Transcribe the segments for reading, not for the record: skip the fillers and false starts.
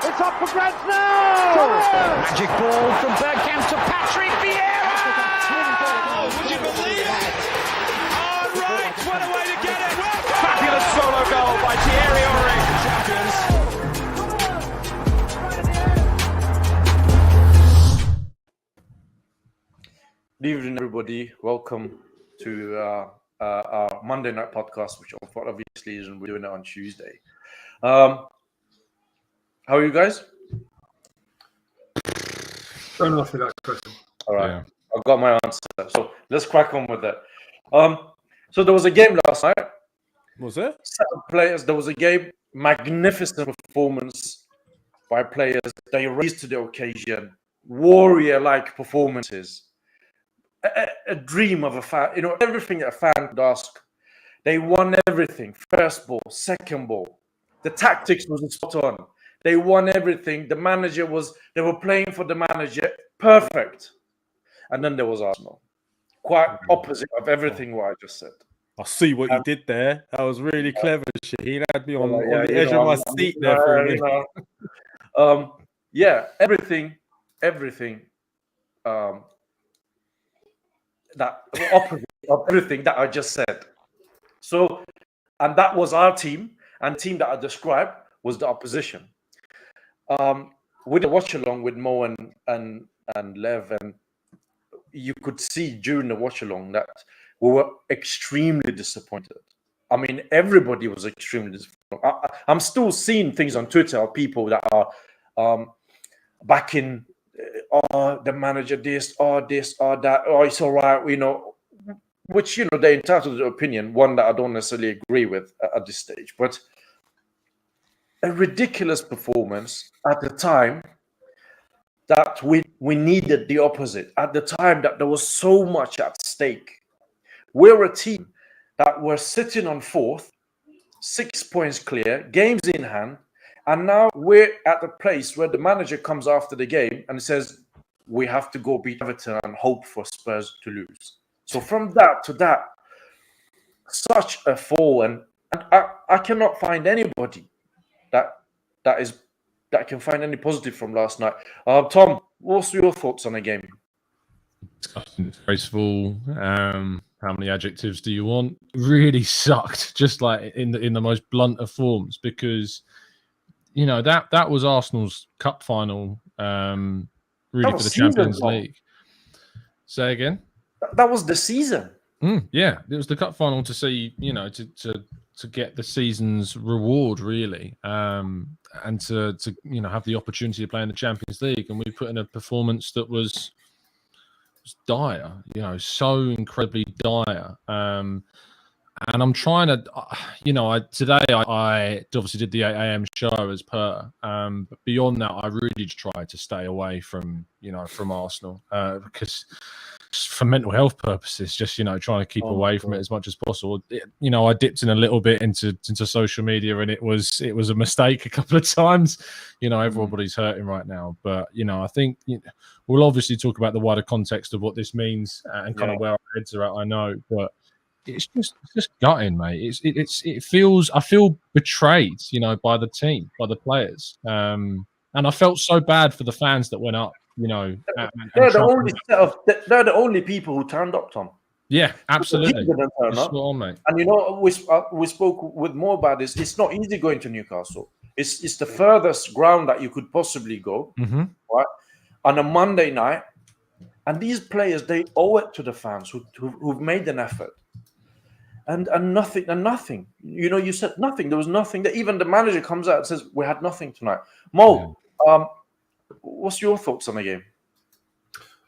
It's up for grabs now! Magic ball from Bergkamp to Patrick Vieira! Oh, would you believe it? Oh, right, what a way to get it! Fabulous solo goal by Thierry Henry. Champions. Good evening, everybody. Welcome to our Monday night podcast, which obviously isn't. We're doing it on Tuesday. How are you guys? Don't ask me that question. All right, yeah. I've got my answer. So let's crack on with that. So there was a game last night. Was there? 7 players. There was a game. Magnificent performance by players. They raised to the occasion. Warrior-like performances. A dream of a fan. You know, everything that a fan could ask. They won everything. First ball, second ball. The tactics was spot on. They won everything. The manager was. They were playing for the manager. Perfect. And then there was Arsenal. Quite opposite of everything what I just said. I see what you did there. That was really clever. He had me on the edge of my seat there for a minute. Everything. That opposite of everything that I just said. So, and that was our team, and the team that I described was the opposition. With the watch along with Mo and Lev, and you could see during the watch along that we were extremely disappointed. I mean, everybody was extremely disappointed. I'm still seeing things on Twitter of people that are backing. The manager this, that, it's all right, you know, which, you know, they're entitled to opinion, one that I don't necessarily agree with at this stage. But a ridiculous performance at the time that we needed the opposite, at the time that there was so much at stake. We're a team that were sitting on 4th, 6 points clear, games in hand, and now we're at the place where the manager comes after the game and says, we have to go beat Everton and hope for Spurs to lose. So from that to that, such a fall. And I cannot find anybody that can find any positive from last night. Tom, what's your thoughts on the game? Disgraceful. How many adjectives do you want? Really sucked, just like in the most blunt of forms, because you know that was Arsenal's cup final, really for the Champions League. Say again. That was the season. Yeah, it was the cup final to see, you know, to get the season's reward really, and to you know have the opportunity to play in the Champions League, and we put in a performance that was dire, you know, so incredibly dire. And I'm trying to, you know, today I obviously did the 8 a.m. show as per, but beyond that, I really tried to stay away from, you know, from Arsenal, because for mental health purposes, just, you know, trying to keep away from it as much as possible. You know, I dipped in a little bit into social media, and it was a mistake a couple of times. You know, everybody's hurting right now, but you know, I think we'll obviously talk about the wider context of what this means and kind of where our heads are at. I know, but it's just gutting, mate. I feel betrayed, you know, by the team, by the players, and I felt so bad for the fans that went up. You know, they're the only people who turned up, Tom. Yeah, absolutely. On, mate. And you know, we spoke with more about this. It's not easy going to Newcastle. It's the furthest ground that you could possibly go, right? On a Monday night, and these players, they owe it to the fans who've made an effort. And nothing. You know, you said nothing. There was nothing. That even the manager comes out and says we had nothing tonight. Mo, what's your thoughts on the game?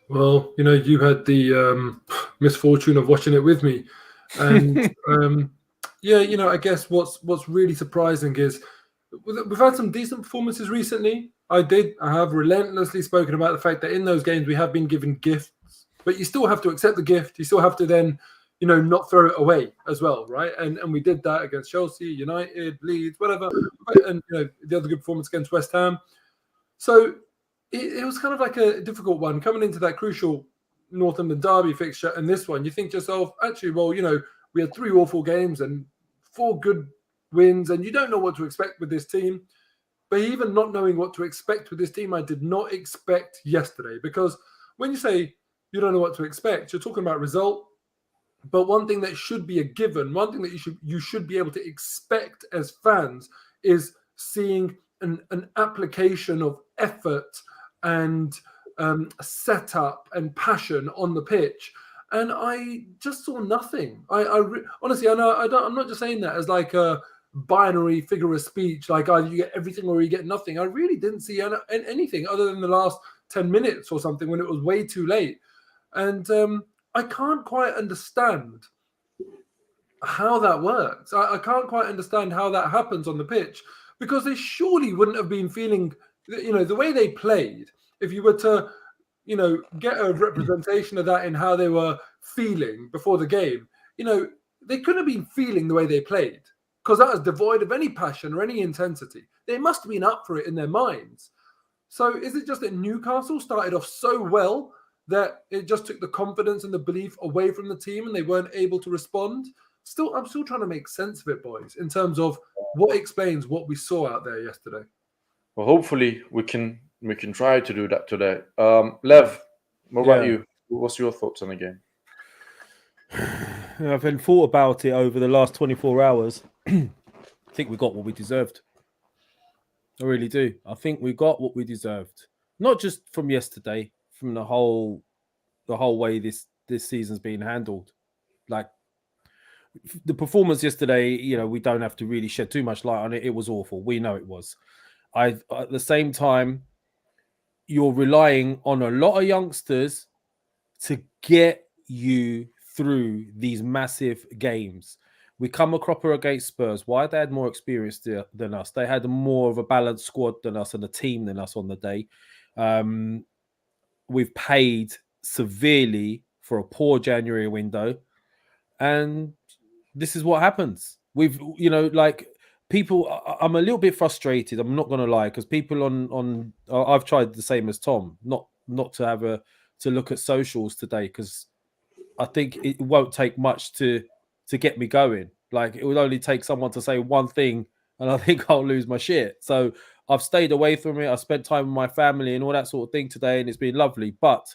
Well, you know, you had the misfortune of watching it with me, and yeah, you know, I guess what's really surprising is we've had some decent performances recently. I have relentlessly spoken about the fact that in those games we have been given gifts, but you still have to accept the gift. You still have to then, you know, not throw it away as well, right? And we did that against Chelsea, United, Leeds, whatever, and you know the other good performance against West Ham. So it was kind of like a difficult one coming into that crucial North London derby fixture, and this one you think to yourself, actually, well, you know, we had 3 awful games and 4 good wins, and you don't know what to expect with this team. But even not knowing what to expect with this team, I did not expect yesterday. Because when you say you don't know what to expect, you're talking about result. But one thing that should be a given, one thing that you should be able to expect as fans is seeing an application of effort and setup and passion on the pitch. And I just saw nothing. Honestly, I know I'm not just saying that as like a binary figure of speech, like either you get everything or you get nothing. I really didn't see anything other than the last 10 minutes or something when it was way too late. And I can't quite understand how that works. I can't quite understand how that happens on the pitch, because they surely wouldn't have been feeling, the way they played. If you were to, get a representation of that in how they were feeling before the game, they couldn't have been feeling the way they played, because that was devoid of any passion or any intensity. They must have been up for it in their minds. So is it just that Newcastle started off so well that it just took the confidence and the belief away from the team and they weren't able to respond? I'm still trying to make sense of it, boys, in terms of what explains what we saw out there yesterday. Well, hopefully we can try to do that today. Lev, what about you? What's your thoughts on the game? I've been thought about it over the last 24 hours. I think we got what we deserved. I really do. I think we got what we deserved. Not just from yesterday, from the whole way this season's been handled. Like the performance yesterday, we don't have to really shed too much light on it. It was awful. We know it was. At the same time, you're relying on a lot of youngsters to get you through these massive games. We come a cropper against Spurs. Why? They had more experience than us. They had more of a balanced squad than us and a team than us on the day. We've paid severely for a poor January window. And this is what happens. We've, people, I'm a little bit frustrated. I'm not going to lie, because people on I've tried the same as Tom, not to look at socials today, because I think it won't take much to get me going. Like, it would only take someone to say one thing and I think I'll lose my shit. So I've stayed away from it. I spent time with my family and all that sort of thing today, and it's been lovely. But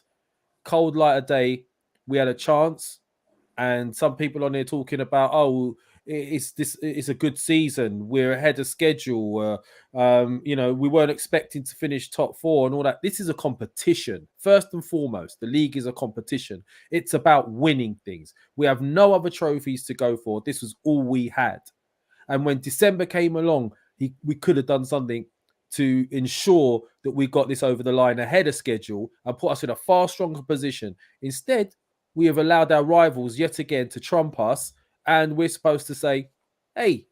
cold light of day, we had a chance, and some people on here talking about, it's a good season, we're ahead of schedule, we weren't expecting to finish top 4 and all that. This is a competition. First and foremost, the league is a competition. It's about winning things. We have no other trophies to go for. This was all we had. And when December came along, we could have done something to ensure that we got this over the line ahead of schedule and put us in a far stronger position. Instead, we have allowed our rivals yet again to trump us, and we're supposed to say, hey,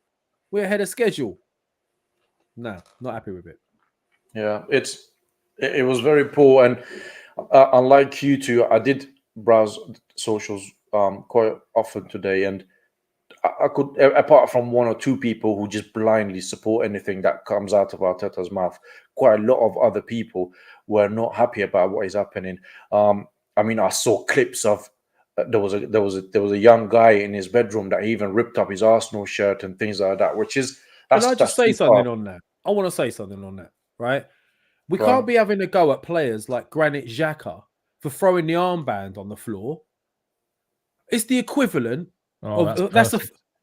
we're ahead of schedule. No, not happy with it. Yeah, it was very poor. And unlike you two, I did browse socials quite often today, and I could, apart from one or two people who just blindly support anything that comes out of Arteta's mouth, quite a lot of other people were not happy about what is happening. I saw clips of there was a young guy in his bedroom that even ripped up his Arsenal shirt and things like that, which is. Can I just say something on that? I want to say something on that, right? We can't be having a go at players like Granit Xhaka for throwing the armband on the floor. It's the equivalent of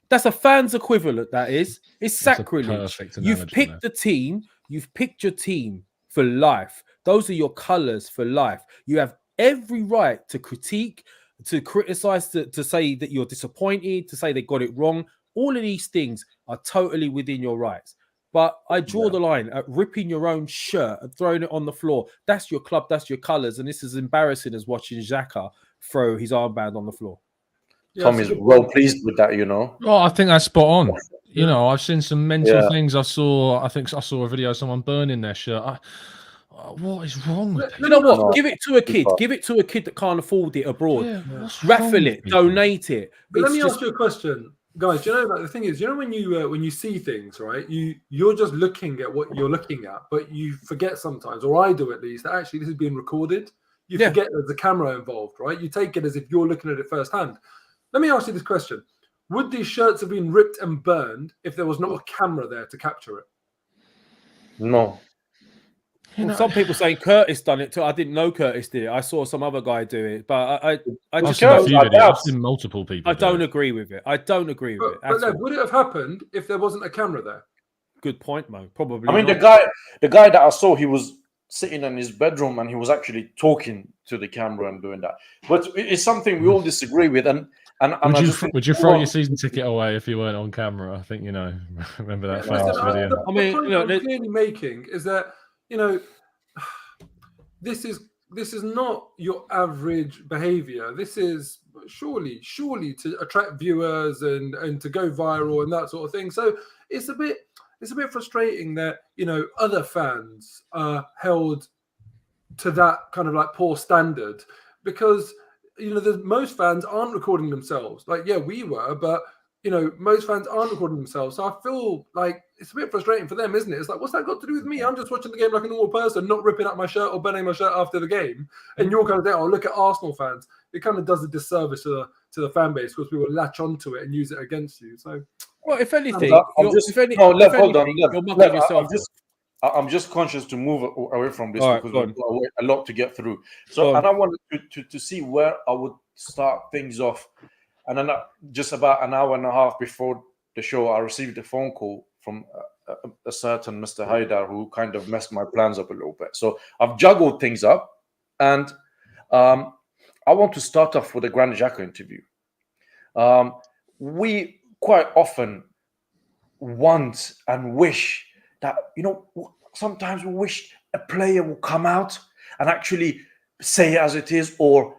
that's a fan's equivalent. That is, it's sacrilege. You've picked the team. You've picked your team for life. Those are your colours for life. You have every right to critique, to criticize, to say that you're disappointed, to say they got it wrong. All of these things are totally within your rights. But I draw the line at ripping your own shirt and throwing it on the floor. That's your club, that's your colours. And this is embarrassing as watching Xhaka throw his armband on the floor. Tom is well pleased with that, Oh, I think that's spot on. I've seen some mental things. I think I saw a video of someone burning their shirt. What is wrong with it? You know what? No. Give it to a kid. Give it to a kid that can't afford it abroad. Yeah, raffle it, donate it. But let me ask you a question, guys. The thing is, when you see things, right? You're just looking at what you're looking at, but you forget sometimes, or I do at least, that actually this is being recorded. You forget there's a camera involved, right? You take it as if you're looking at it firsthand. Let me ask you this question: would these shirts have been ripped and burned if there was not a camera there to capture it? No. Well, some people saying Curtis done it too. I didn't know Curtis did it. I saw some other guy do it, but I I've just seen a don't, few videos. I've seen multiple people. I don't do it. agree with it. I don't agree with it. But at all. would it have happened if there wasn't a camera there? Good point, Mo. Probably. I mean, not. the guy that I saw, he was sitting in his bedroom and he was actually talking to the camera and doing that. But it's something we all disagree with. And would you throw your season ticket away if you weren't on camera? I think remember that famous video. The point I'm clearly making is that this is not your average behavior. This is surely to attract viewers and to go viral and that sort of thing. So it's a bit frustrating that other fans are held to that kind of like poor standard, because most fans aren't recording themselves. Like, yeah, we were, but most fans aren't recording themselves. So I feel like it's a bit frustrating for them, isn't it? It's like, what's that got to do with me? I'm just watching the game like a normal person, not ripping up my shirt or burning my shirt after the game. And you're kind of there, oh, look at Arsenal fans. It kind of does a disservice to the fan base, because people latch onto it and use it against you. So, well, if anything, hold on. you're mucking yourself. I'm just conscious to move away from this, All right, because we've got a lot to get through. So, and I wanted to see where I would start things off. And then just about an hour and a half before the show, I received a phone call from a certain Mr. Haidar, who kind of messed my plans up a little bit. So I've juggled things up, and I want to start off with a Granit Xhaka interview. We quite often want and wish that, sometimes we wish a player will come out and actually say it as it is, or,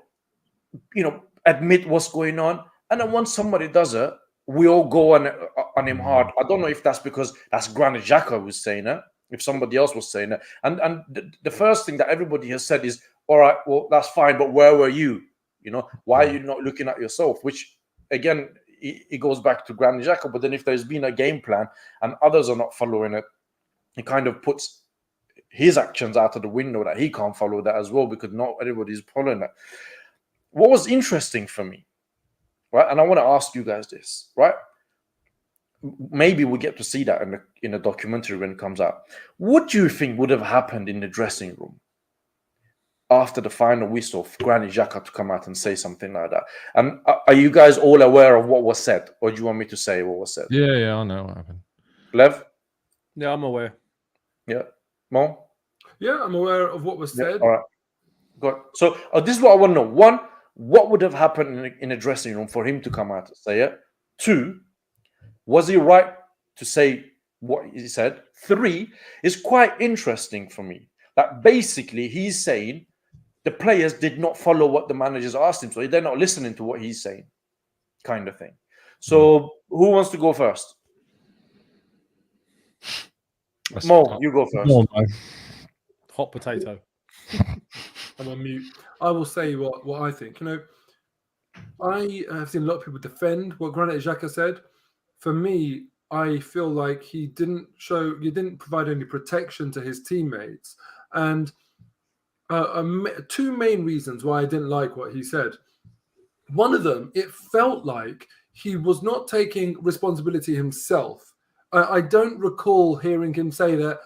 admit what's going on. And then once somebody does it, we all go on him hard. I don't know if that's because that's Granit Xhaka who's saying it, if somebody else was saying it. And the first thing that everybody has said is, all right, well, that's fine, but where were you? Why are you not looking at yourself? Which, again, it goes back to Granit Xhaka. But then if there's been a game plan and others are not following it, it kind of puts his actions out of the window, that he can't follow that as well, because not everybody's following it. What was interesting for me, right? And I want to ask you guys this, right? Maybe we get to see that in a documentary when it comes out. What do you think would have happened in the dressing room after the final whistle for Granit Xhaka to come out and say something like that? And are you guys all aware of what was said, or do you want me to say what was said? Yeah, I know what happened. Lev? Yeah, I'm aware. Yeah. Mo? Yeah, I'm aware of what was said. All right. Good. So this is what I want to know. One, what would have happened in a dressing room for him to come out and say it? Two, was he right to say what he said? Three, is quite interesting for me that basically he's saying the players did not follow what the managers asked him, so they're not listening to what he's saying, kind of thing. So who wants to go first? Mo, you go first. Hot potato. I'm on mute. I will say what I think. I have seen a lot of people defend what Granit Xhaka said. For me, I feel like he didn't provide any protection to his teammates. And two main reasons why I didn't like what he said. One of them, it felt like he was not taking responsibility himself. I don't recall hearing him say that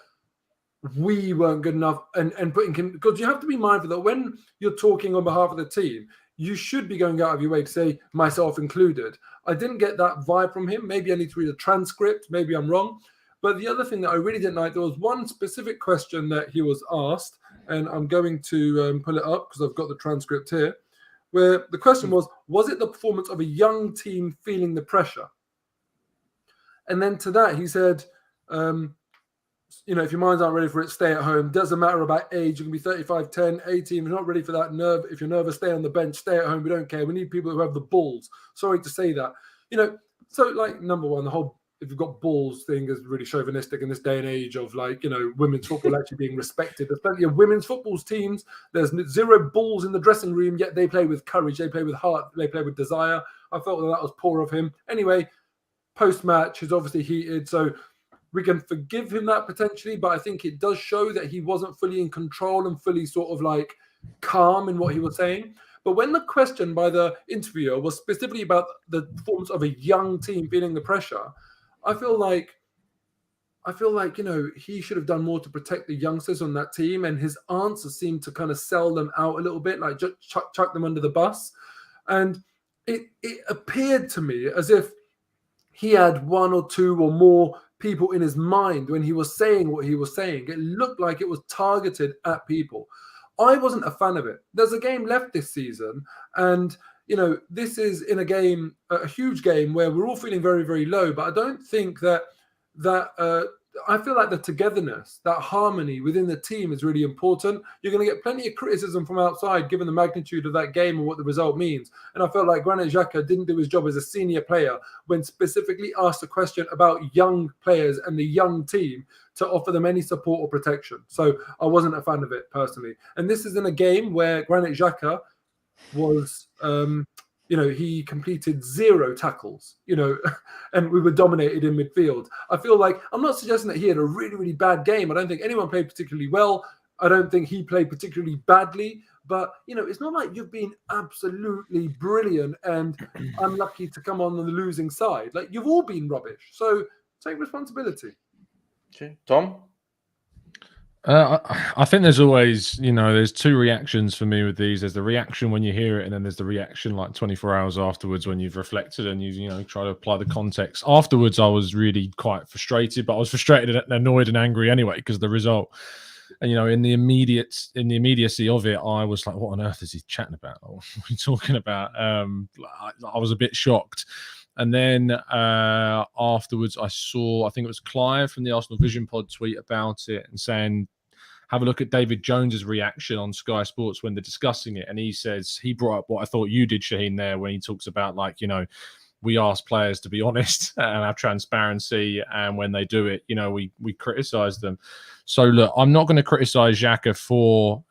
we weren't good enough and putting him, because you have to be mindful that when you're talking on behalf of the team, you should be going out of your way to say, myself included. I didn't get that vibe from him. Maybe I need to read a transcript. Maybe I'm wrong. But the other thing that I really didn't like, there was one specific question that he was asked, and I'm going to pull it up because I've got the transcript here, where the question was it the performance of a young team feeling the pressure? And then to that, he said, if your minds aren't ready for it, stay at home. Doesn't matter about age. You can be 35, 10, 18. If you're not ready for that nerve, if you're nervous, stay on the bench, stay at home. We don't care. We need people who have the balls. Sorry to say that. So like, number one, the whole if you've got balls thing is really chauvinistic in this day and age of women's football actually being respected. There's plenty of women's football teams. There's zero balls in the dressing room, yet they play with courage. They play with heart. They play with desire. I felt that was poor of him. Anyway, post-match is obviously heated, so we can forgive him that potentially, but I think it does show that he wasn't fully in control and fully sort of calm in what he was saying. But when the question by the interviewer was specifically about the performance of a young team feeling the pressure, I feel like I feel like, he should have done more to protect the youngsters on that team, and his answers seemed to kind of sell them out a little bit, like just chuck them under the bus. And it appeared to me as if he had one or two or more people in his mind when he was saying what he was saying. It looked like it was targeted at people. I wasn't a fan of it. There's a game left this season, and this is in a huge game where we're all feeling very, very low. But I don't think that I feel like the togetherness, that harmony within the team is really important. You're going to get plenty of criticism from outside, given the magnitude of that game and what the result means. And I felt like Granit Xhaka didn't do his job as a senior player when specifically asked a question about young players and the young team to offer them any support or protection. So I wasn't a fan of it personally. And this is in a game where Granit Xhaka was... he completed 0 tackles, and we were dominated in midfield. I feel like, I'm not suggesting that he had a really, really bad game. I don't think anyone played particularly well. I don't think he played particularly badly. But, it's not like you've been absolutely brilliant and unlucky to come on the losing side. Like, you've all been rubbish. So take responsibility. Okay. Tom? I think there's always, there's 2 reactions for me with these. There's the reaction when you hear it, and then there's the reaction like 24 hours afterwards when you've reflected and you try to apply the context. Afterwards, I was really quite frustrated, but I was frustrated and annoyed and angry anyway because of the result. And in the immediacy of it, I was like, "What on earth is he chatting about? What are you talking about?" I was a bit shocked. And then afterwards, I think it was Clive from the Arsenal Vision Pod tweet about it and saying, have a look at David Jones's reaction on Sky Sports when they're discussing it. And he says, he brought up what I thought you did, Shaheen, there, when he talks about, like, we ask players to be honest and have transparency. And when they do it, we criticize them. So, look, I'm not going to criticize Xhaka for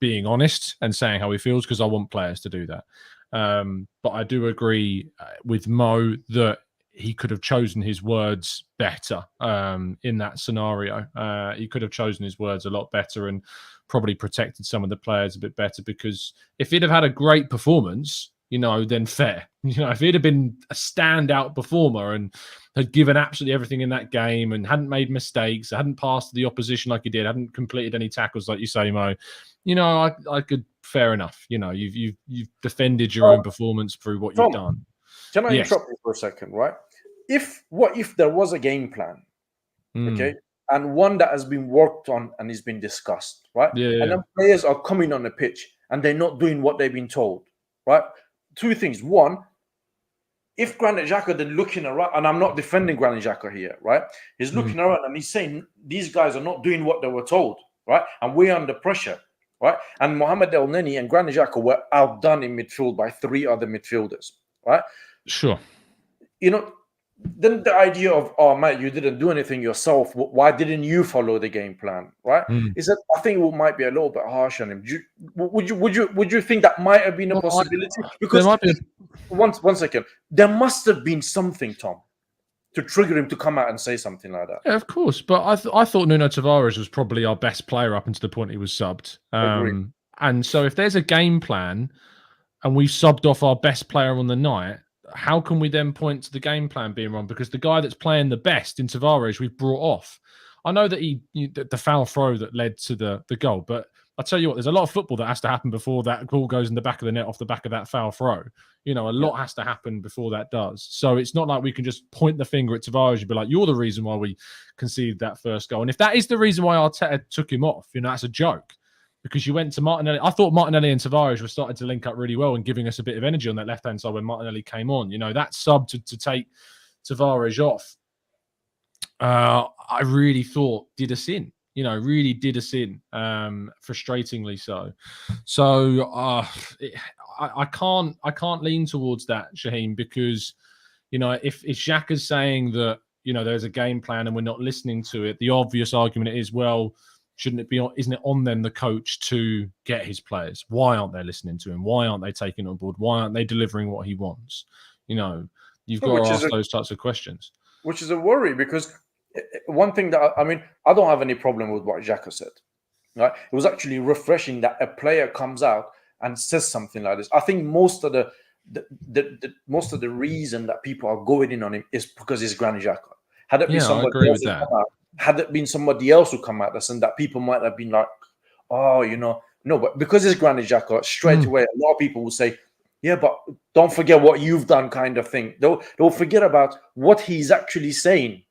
being honest and saying how he feels, because I want players to do that. But I do agree with Mo that he could have chosen his words better in that scenario. He could have chosen his words a lot better and probably protected some of the players a bit better, because if he'd have had a great performance, then fair. If he'd have been a standout performer and had given absolutely everything in that game and hadn't made mistakes, hadn't passed the opposition like he did, hadn't completed any tackles like you say, Mo, I could, fair enough. You've defended your own performance through what you've done. Can I interrupt you for a second, right? What if there was a game plan, okay, and one that has been worked on and has been discussed, right? Yeah. And then players are coming on the pitch and they're not doing what they've been told, right? 2 things. One, if Granit Xhaka then looking around, and I'm not defending Granit Xhaka here, right? He's looking around and he's saying these guys are not doing what they were told, right? And we're under pressure, right? And Mohamed El Neni and Granit Xhaka were outdone in midfield by 3 other midfielders, right? Sure. Then the idea of, oh, mate, you didn't do anything yourself. Why didn't you follow the game plan, right? Is that, I think it might be a little bit harsh on him. Would you think that might have been a possibility? Because one second, there must have been something, Tom, to trigger him to come out and say something like that. Yeah, of course. But I thought Nuno Tavares was probably our best player up until the point he was subbed. And so if there's a game plan and we've subbed off our best player on the night, how can we then point to the game plan being wrong? Because the guy that's playing the best in Tavares, we've brought off. I know that the foul throw that led to the goal, but I'll tell you what, there's a lot of football that has to happen before that ball goes in the back of the net off the back of that foul throw. A lot has to happen before that does. So it's not like we can just point the finger at Tavares and be like, you're the reason why we conceded that first goal. And if that is the reason why Arteta took him off, that's a joke. Because you went to Martinelli. I thought Martinelli and Tavares were starting to link up really well and giving us a bit of energy on that left-hand side when Martinelli came on. That sub to take Tavares off, I really thought did us in. Really did us in, frustratingly so. So I can't lean towards that, Shaheen, because, if Xhaka's saying that, there's a game plan and we're not listening to it, the obvious argument is, well, isn't it on then the coach to get his players? Why aren't they listening to him? Why aren't they taking it on board? Why aren't they delivering what he wants? You've got to ask those types of questions. Which is a worry, because one thing that, I don't have any problem with what Xhaka said. Right? It was actually refreshing that a player comes out and says something like this. I think most of the reason that people are going in on him is because he's Granit Xhaka. Had it been somebody else, had it been somebody else who come at us, and that people might have been like, oh, no, but because it's Granit Xhaka, straight away, a lot of people will say, yeah, but don't forget what you've done, kind of thing. They'll forget about what he's actually saying.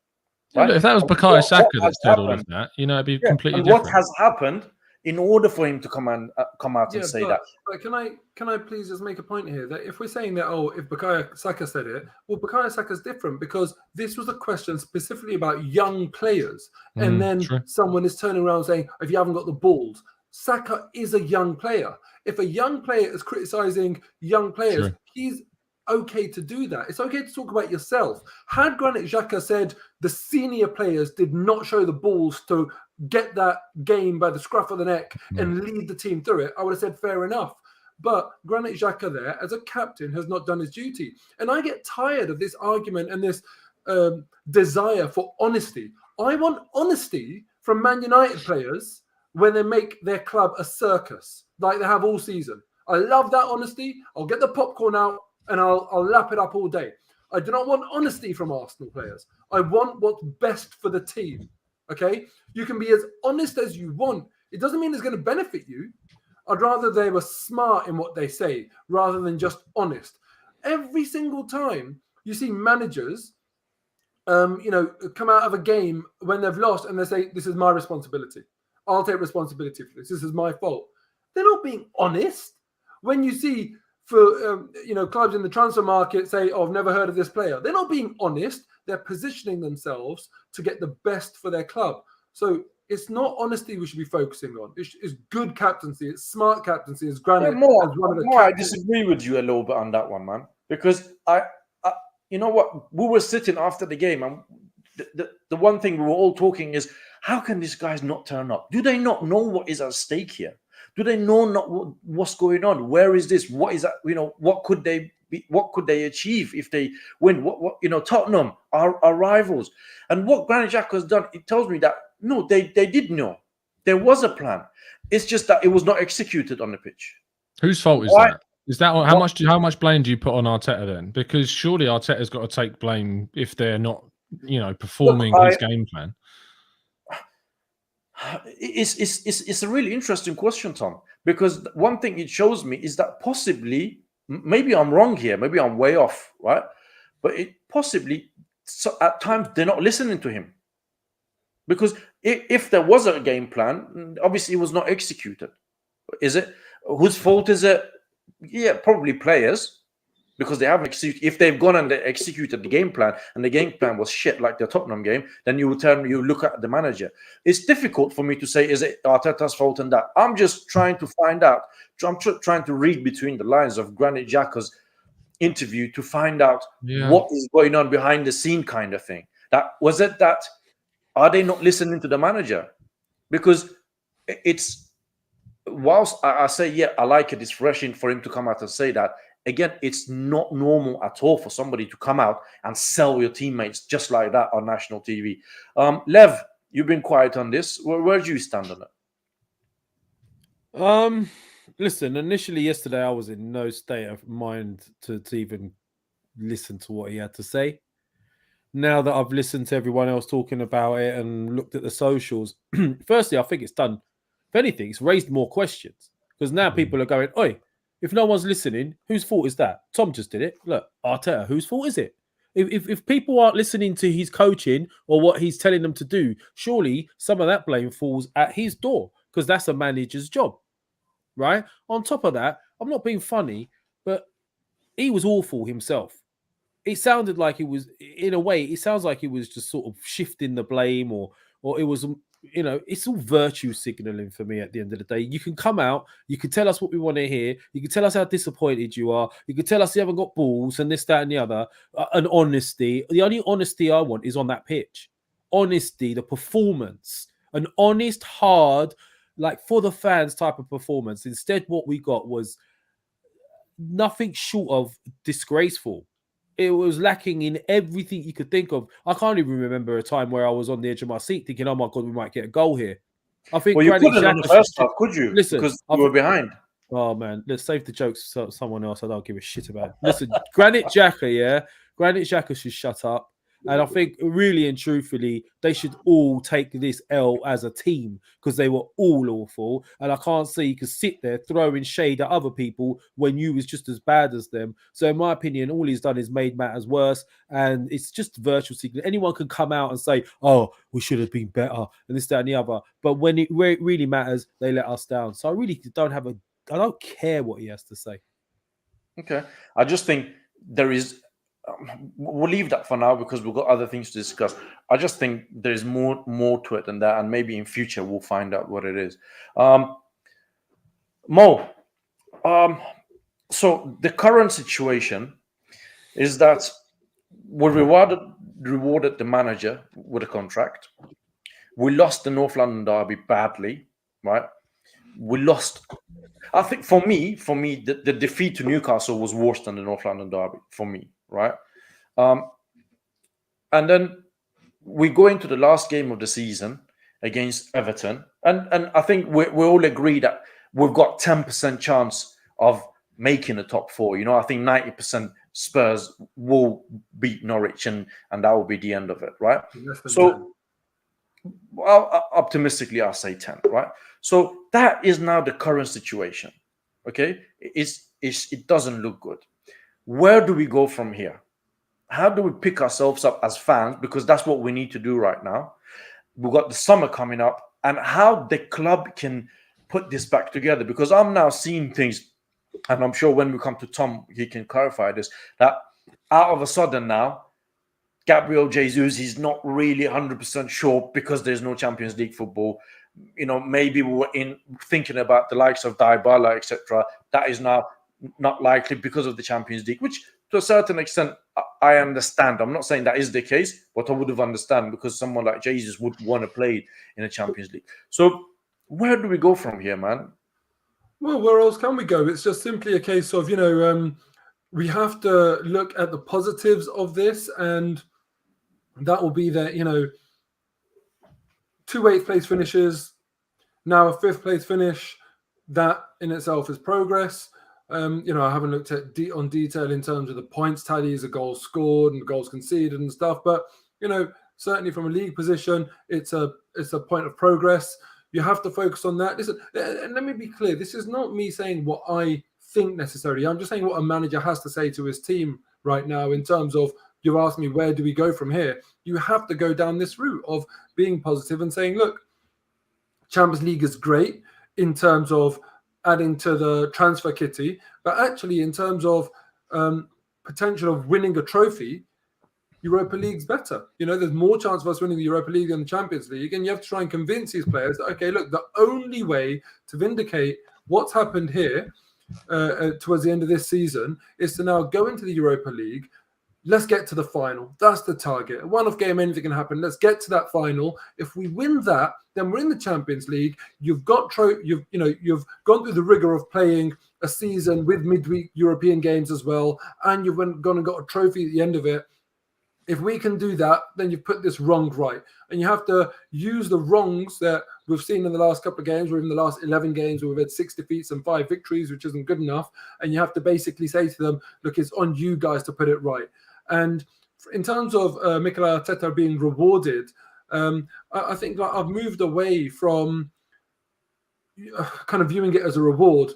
Right? Look, if that was Bukayo Saka that said all of that, it'd be completely different. What has happened in order for him to come out and say that? But can I please just make a point here that if we're saying that, if Bukayo Saka said it, well, Bukayo Saka's different because this was a question specifically about young players, and then someone is turning around saying, if you haven't got the balls, Saka is a young player. If a young player is criticizing young players, he's okay to do that. It's okay to talk about yourself. Had Granit Xhaka said the senior players did not show the balls to get that game by the scruff of the neck and lead the team through it, I would have said fair enough. But Granit Xhaka there, as a captain, has not done his duty. And I get tired of this argument and this desire for honesty. I want honesty from Man United players when they make their club a circus, like they have all season. I love that honesty. I'll get the popcorn out and I'll lap it up all day. I do not want honesty from Arsenal players. I want what's best for the team. Okay? You can be as honest as you want. It doesn't mean it's going to benefit you. I'd rather they were smart in what they say rather than just honest. Every single time you see managers, come out of a game when they've lost and they say, this is my responsibility. I'll take responsibility for this. This is my fault. They're not being honest. When you see for clubs in the transfer market say, oh, I've never heard of this player. They're not being honest. They're positioning themselves to get the best for their club. So it's not honesty we should be focusing on. It's good captaincy. It's smart captaincy. It's Granit. I disagree with you a little bit on that one, man. Because you know what? We were sitting after the game, and the one thing we were all talking is, how can these guys not turn up? Do they not know what is at stake here? Do they know not what's going on? Where is this? What is that? What could they be? What could they achieve if they win? Tottenham are rivals, and what Granit Xhaka has done, it tells me that no, they did know. There was a plan. It's just that it was not executed on the pitch. Whose fault is that? Is that how much blame do you put on Arteta then? Because surely Arteta's got to take blame if they're not, performing his game plan. It's a really interesting question, Tom, because one thing it shows me is that possibly, maybe I'm wrong here, maybe I'm way off, right? But at times they're not listening to him. Because if there was a game plan, obviously it was not executed. Is it? Whose fault is it? Yeah, probably players. Because they haven't executed. If they've gone and they executed the game plan, and the game plan was shit like the Tottenham game, then you look at the manager. It's difficult for me to say, is it Arteta's fault and that? I'm just trying to find out. I'm trying to read between the lines of Granit Xhaka's interview to find out what is going on behind the scene, kind of thing. Are they not listening to the manager? Because whilst I say, I like it, it's refreshing for him to come out and say that. Again, it's not normal at all for somebody to come out and sell your teammates just like that on national TV. Lev, you've been quiet on this. Where do you stand on it? Listen, initially yesterday I was in no state of mind to even listen to what he had to say. Now that I've listened to everyone else talking about it and looked at the socials, firstly, I think it's done, if anything, it's raised more questions. Because now people are going, oi, if no one's listening, whose fault is that? Tom just did it. Look, Arteta, whose fault is it? If people aren't listening to his coaching or what he's telling them to do, surely some of that blame falls at his door because that's a manager's job, right? On top of that, I'm not being funny, but he was awful himself. It sounded like he was, in a way, it sounds like he was just sort of shifting the blame or it was... it's all virtue signaling for me at the end of the day. You can come out, you can tell us what we want to hear, you can tell us how disappointed you are, you can tell us you haven't got balls and this, that, and the other, and honesty. The only honesty I want is on that pitch. Honesty, the performance, an honest, hard, like for the fans type of performance. Instead, what we got was nothing short of disgraceful. It was lacking in everything you could think of. I can't even remember a time where I was on the edge of my seat thinking, oh my God, we might get a goal here. I think you couldn't in the first half, could you? Listen, because you were behind. Oh man, let's save the jokes for someone else. I don't give a shit about it. Listen, Granit Xhaka should shut up. And I think really and truthfully, they should all take this L as a team because they were all awful. And I can't see you could sit there throwing shade at other people when you was just as bad as them. So in my opinion, all he's done is made matters worse. And it's just virtual signal. Anyone can come out and say, oh, we should have been better and this, that, and the other. But where it really matters, they let us down. So I really I don't care what he has to say. Okay. I just think there is, we'll leave that for now because we've got other things to discuss. I just think there's more to it than that. And maybe in future we'll find out what it is. Mo, so the current situation is that we rewarded the manager with a contract. We lost the North London derby badly, right? We lost. I think for me, the defeat to Newcastle was worse than the North London derby for me, right? And then we go into the last game of the season against Everton, and I think we all agree that we've got 10% chance of making the top four. You know, I think 90% Spurs will beat Norwich, and that will be the end of it, right? So, well, optimistically, I'll say 10, right? So that is now the current situation. Okay, it doesn't look good. Where do we go from here? How do we pick ourselves up as fans? Because that's what we need to do right now. We've got the summer coming up, and how the club can put this back together. Because I'm now seeing things, and I'm sure when we come to Tom, he can clarify this, that out of a sudden now, Gabriel Jesus, he's not really 100% sure because there's no Champions League football. You know, maybe we were thinking about the likes of Dybala, etc. That is now not likely because of the Champions League, which to a certain extent I understand. I'm not saying that is the case, but I would have understand because someone like Jesus would want to play in a Champions League. So where do we go from here, man? Well, where else can we go? It's just simply a case of, we have to look at the positives of this, and that will be that, 2 8th place finishes, now a 5th place finish. That in itself is progress. I haven't looked at on detail in terms of the points tallies, the goals scored and goals conceded and stuff, but certainly from a league position, it's a point of progress. You have to focus on that. Listen, and let me be clear, this is not me saying what I think necessarily. I'm just saying what a manager has to say to his team right now in terms of, you asked me, where do we go from here? You have to go down this route of being positive and saying, look, Champions League is great in terms of adding to the transfer kitty, but actually in terms of potential of winning a trophy, Europa League's better. There's more chance of us winning the Europa League than the Champions League, and you have to try and convince these players that, okay, look, the only way to vindicate what's happened here towards the end of this season is to now go into the Europa League. Let's get to the final. That's the target. A one-off game, anything can happen. Let's get to that final. If we win that, then we're in the Champions League. You've gone through the rigor of playing a season with midweek European games as well, and you've gone and got a trophy at the end of it. If we can do that, then you've put this wrong right. And you have to use the wrongs that we've seen in the last couple of games, or in the last 11 games, where we've had 6 defeats and 5 victories, which isn't good enough. And you have to basically say to them, look, it's on you guys to put it right. And in terms of Mikel Arteta being rewarded, I think I've moved away from kind of viewing it as a reward.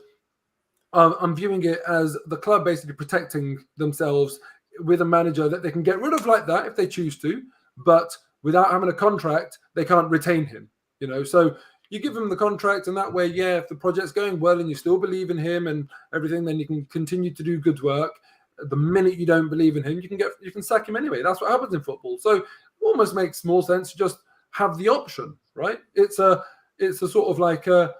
I'm viewing it as the club basically protecting themselves with a manager that they can get rid of like that if they choose to, but without having a contract, they can't retain him. So you give him the contract, and that way, if the project's going well and you still believe in him and everything, then you can continue to do good work. The minute you don't believe in him, you can sack him anyway. That's what happens in football. So it almost makes more sense to just have the option, right? It's a sort of like a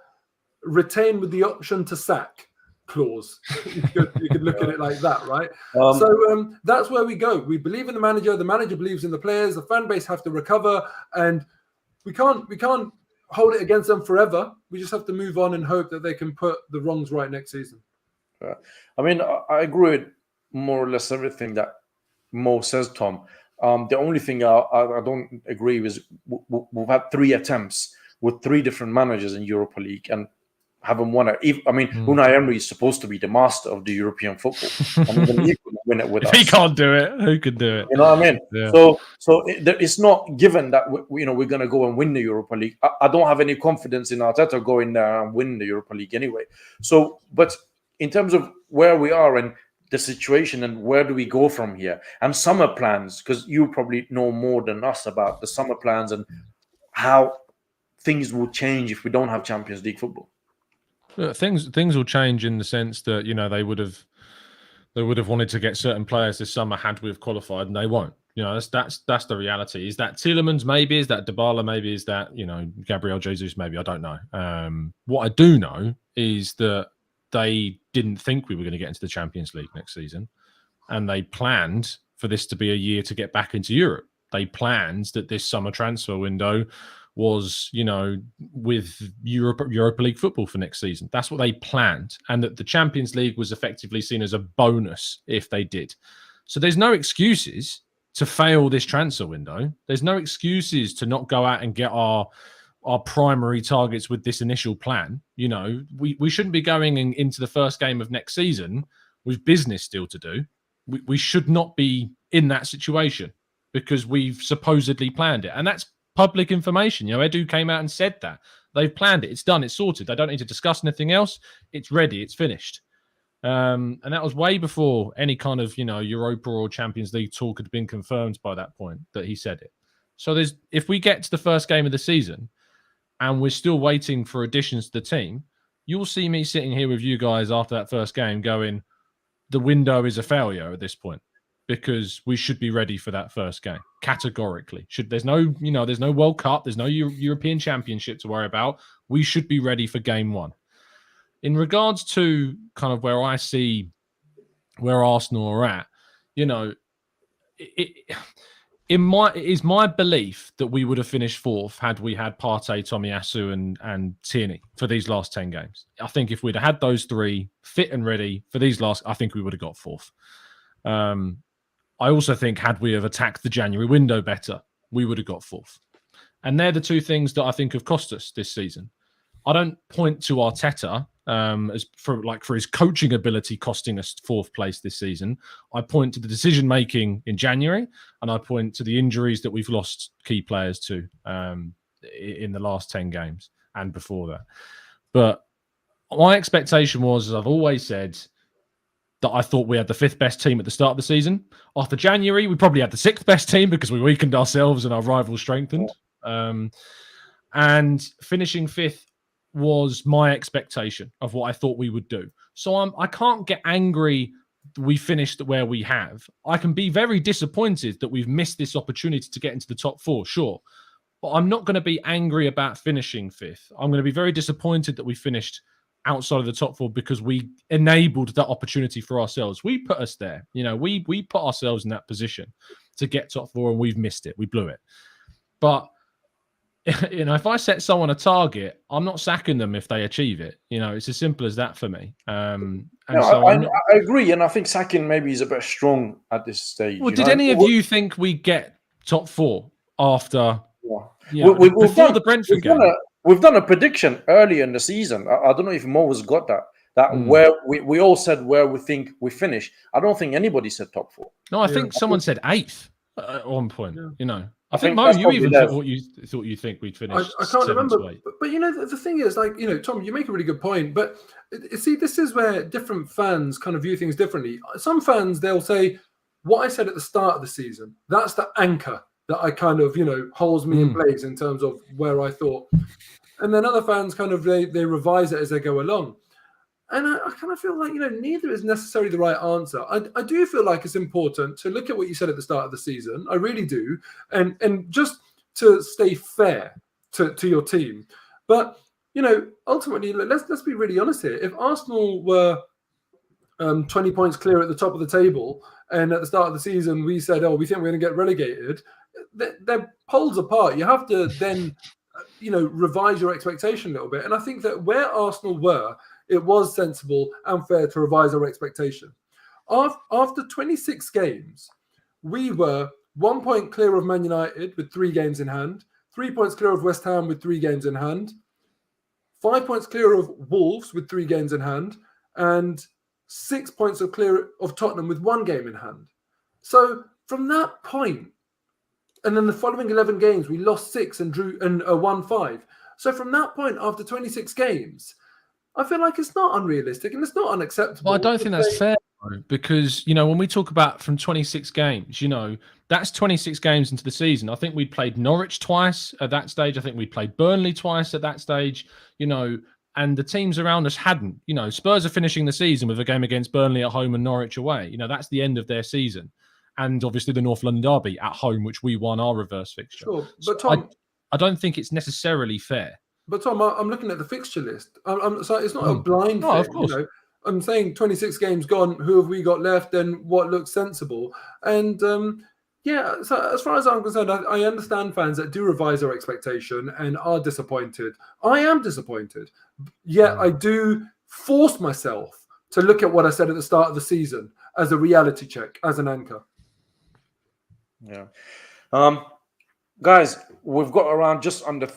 retain with the option to sack clause. you could look at it like that, right? So that's where we go. We believe in the manager believes in the players, the fan base have to recover, and we can't hold it against them forever. We just have to move on and hope that they can put the wrongs right next season. I mean, I agree with more or less everything that Mo says, Tom. The only thing I don't agree with is we've had 3 attempts with 3 different managers in Europa League, and haven't won it. Unai Emery is supposed to be the master of the European football. Even he couldn't win it with If us. he can't do it, who can do it? You know what I mean? Yeah. So it's not given that we're going to go and win the Europa League. I don't have any confidence in Arteta going there and winning the Europa League anyway. So, but in terms of where we are and the situation and where do we go from here and summer plans, because you probably know more than us about the summer plans and how things will change if we don't have Champions League football. Things will change in the sense that they would have wanted to get certain players this summer had we have qualified, and they won't. That's the reality. Is that Tielemans? Maybe. Is that Dybala? Maybe. Is that Gabriel Jesus? Maybe. I don't know. What I do know is that they didn't think we were going to get into the Champions League next season, and they planned for this to be a year to get back into Europe. They planned that this summer transfer window was, with Europa League football for next season. That's what they planned. And that the Champions League was effectively seen as a bonus if they did. So there's no excuses to fail this transfer window. There's no excuses to not go out and get our primary targets with this initial plan. We shouldn't be going into the first game of next season with business still to do. We should not be in that situation because we've supposedly planned it. And that's public information. Edu came out and said that. They've planned it. It's done. It's sorted. They don't need to discuss anything else. It's ready. It's finished. And that was way before any kind of, Europa or Champions League talk had been confirmed by that point that he said it. So if we get to the first game of the season and we're still waiting for additions to the team, you'll see me sitting here with you guys after that first game going, the window is a failure at this point. Because we should be ready for that first game categorically. There's no World Cup, there's no European Championship to worry about. We should be ready for game one. In regards to kind of where I see where Arsenal are at, it is my belief that we would have finished fourth had we had Partey, Tomiyasu, and Tierney for these last 10 games. I think if we'd have had those three fit and ready for these I think we would have got fourth. I also think had we have attacked the January window better, we would have got fourth. And they're the two things that I think have cost us this season. I don't point to Arteta as for his coaching ability costing us fourth place this season. I point to the decision making in January, and I point to the injuries that we've lost key players to in the last 10 games and before that. But my expectation was, as I've always said, that I thought we had the fifth best team at the start of the season. After January, we probably had the sixth best team because we weakened ourselves and our rivals strengthened. And finishing fifth was my expectation of what I thought we would do. So I can't get angry we finished where we have. I can be very disappointed that we've missed this opportunity to get into the top four, sure. But I'm not going to be angry about finishing fifth. I'm going to be very disappointed that we finished outside of the top four because we enabled that opportunity for ourselves. We put us there. We put ourselves in that position to get top four and we've missed it. We blew it. But, if I set someone a target, I'm not sacking them if they achieve it. It's as simple as that for me. I agree. And I think sacking maybe is a bit strong at this stage. Well, did any of you think we get top four after before the Brentford game? We've done a prediction earlier in the season. I don't know if Moh has got that where we all said where we think we finish. I don't think anybody said top four. No, I think someone said eighth at one point. Yeah. I think Moh, you even thought you think we'd finish. I can't remember, but the thing is, Tom, you make a really good point. But see, this is where different fans kind of view things differently. Some fans, they'll say, "What I said at the start of the season, that's the anchor that I kind of holds me in place in terms of where I thought." And then other fans kind of they revise it as they go along. And I kind of feel like, neither is necessarily the right answer. I do feel like it's important to look at what you said at the start of the season. I really do. And just to stay fair to your team. But, ultimately, let's be really honest here. If Arsenal were 20 points clear at the top of the table, and at the start of the season we said, we think we're going to get relegated, they're poles apart. You have to then, revise your expectation a little bit. And I think that where Arsenal were, it was sensible and fair to revise our expectation. After 26 games, we were 1 point clear of Man United with 3 games in hand, 3 points clear of West Ham with 3 games in hand, 5 points clear of Wolves with 3 games in hand, and 6 points clear of Tottenham with 1 game in hand. So from that point, and then the following 11 games, we lost 6 and won 5. So from that point, after 26 games, I feel like it's not unrealistic and it's not unacceptable. Well, I don't think that's fair, though, because, when we talk about from 26 games, that's 26 games into the season. I think we played Norwich twice at that stage. I think we played Burnley twice at that stage, and the teams around us hadn't. Spurs are finishing the season with a game against Burnley at home and Norwich away. That's the end of their season. And obviously the North London derby at home, which we won our reverse fixture. Sure, but Tom, I don't think it's necessarily fair. But Tom, I'm looking at the fixture list. So it's not a blind thing. Of course. I'm saying 26 games gone. Who have we got left? And what looks sensible? And so as far as I'm concerned, I understand fans that do revise their expectation and are disappointed. I am disappointed. Yet I do force myself to look at what I said at the start of the season as a reality check, as an anchor. Yeah. Guys, we've got around just under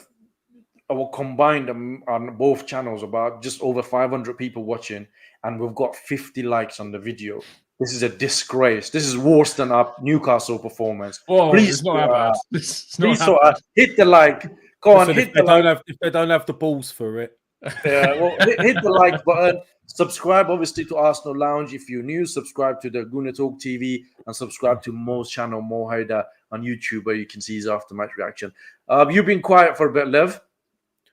our combined on both channels about just over 500 people watching, and we've got 50 likes on the video. This is a disgrace. This is worse than our Newcastle performance. Oh, please, it's not that bad. Please, hit the like. Go on, hit the like. If they don't have the balls for it. Hit the like button. Subscribe, obviously, to Arsenal Lounge. If you're new, subscribe to the Gooner Talk TV and subscribe to Moh's channel, Moh on YouTube, where you can see his aftermatch reaction. You've been quiet for a bit, Lev.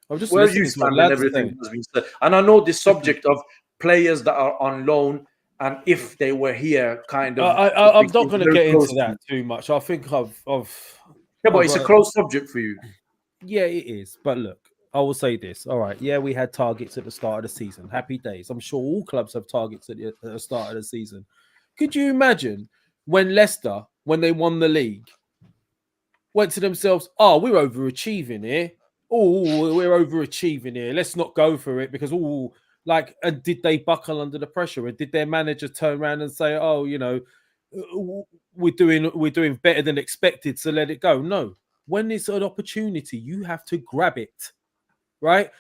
I'm just where you stand and everything has been said. And I know this subject of players that are on loan, and if they were here, kind of. I'm not going to get into that too much. I think I've yeah, but it's a close subject for you. Yeah, it is. But look, I will say this. All right. Yeah, we had targets at the start of the season. Happy days. I'm sure all clubs have targets at the start of the season. Could you imagine when Leicester, when they won the league, went to themselves, oh, we're overachieving here. Oh, we're overachieving here. Let's not go for it because, and did they buckle under the pressure? Or did their manager turn around and say, oh, we're doing better than expected, so let it go? No. When it's an opportunity, you have to grab it, right?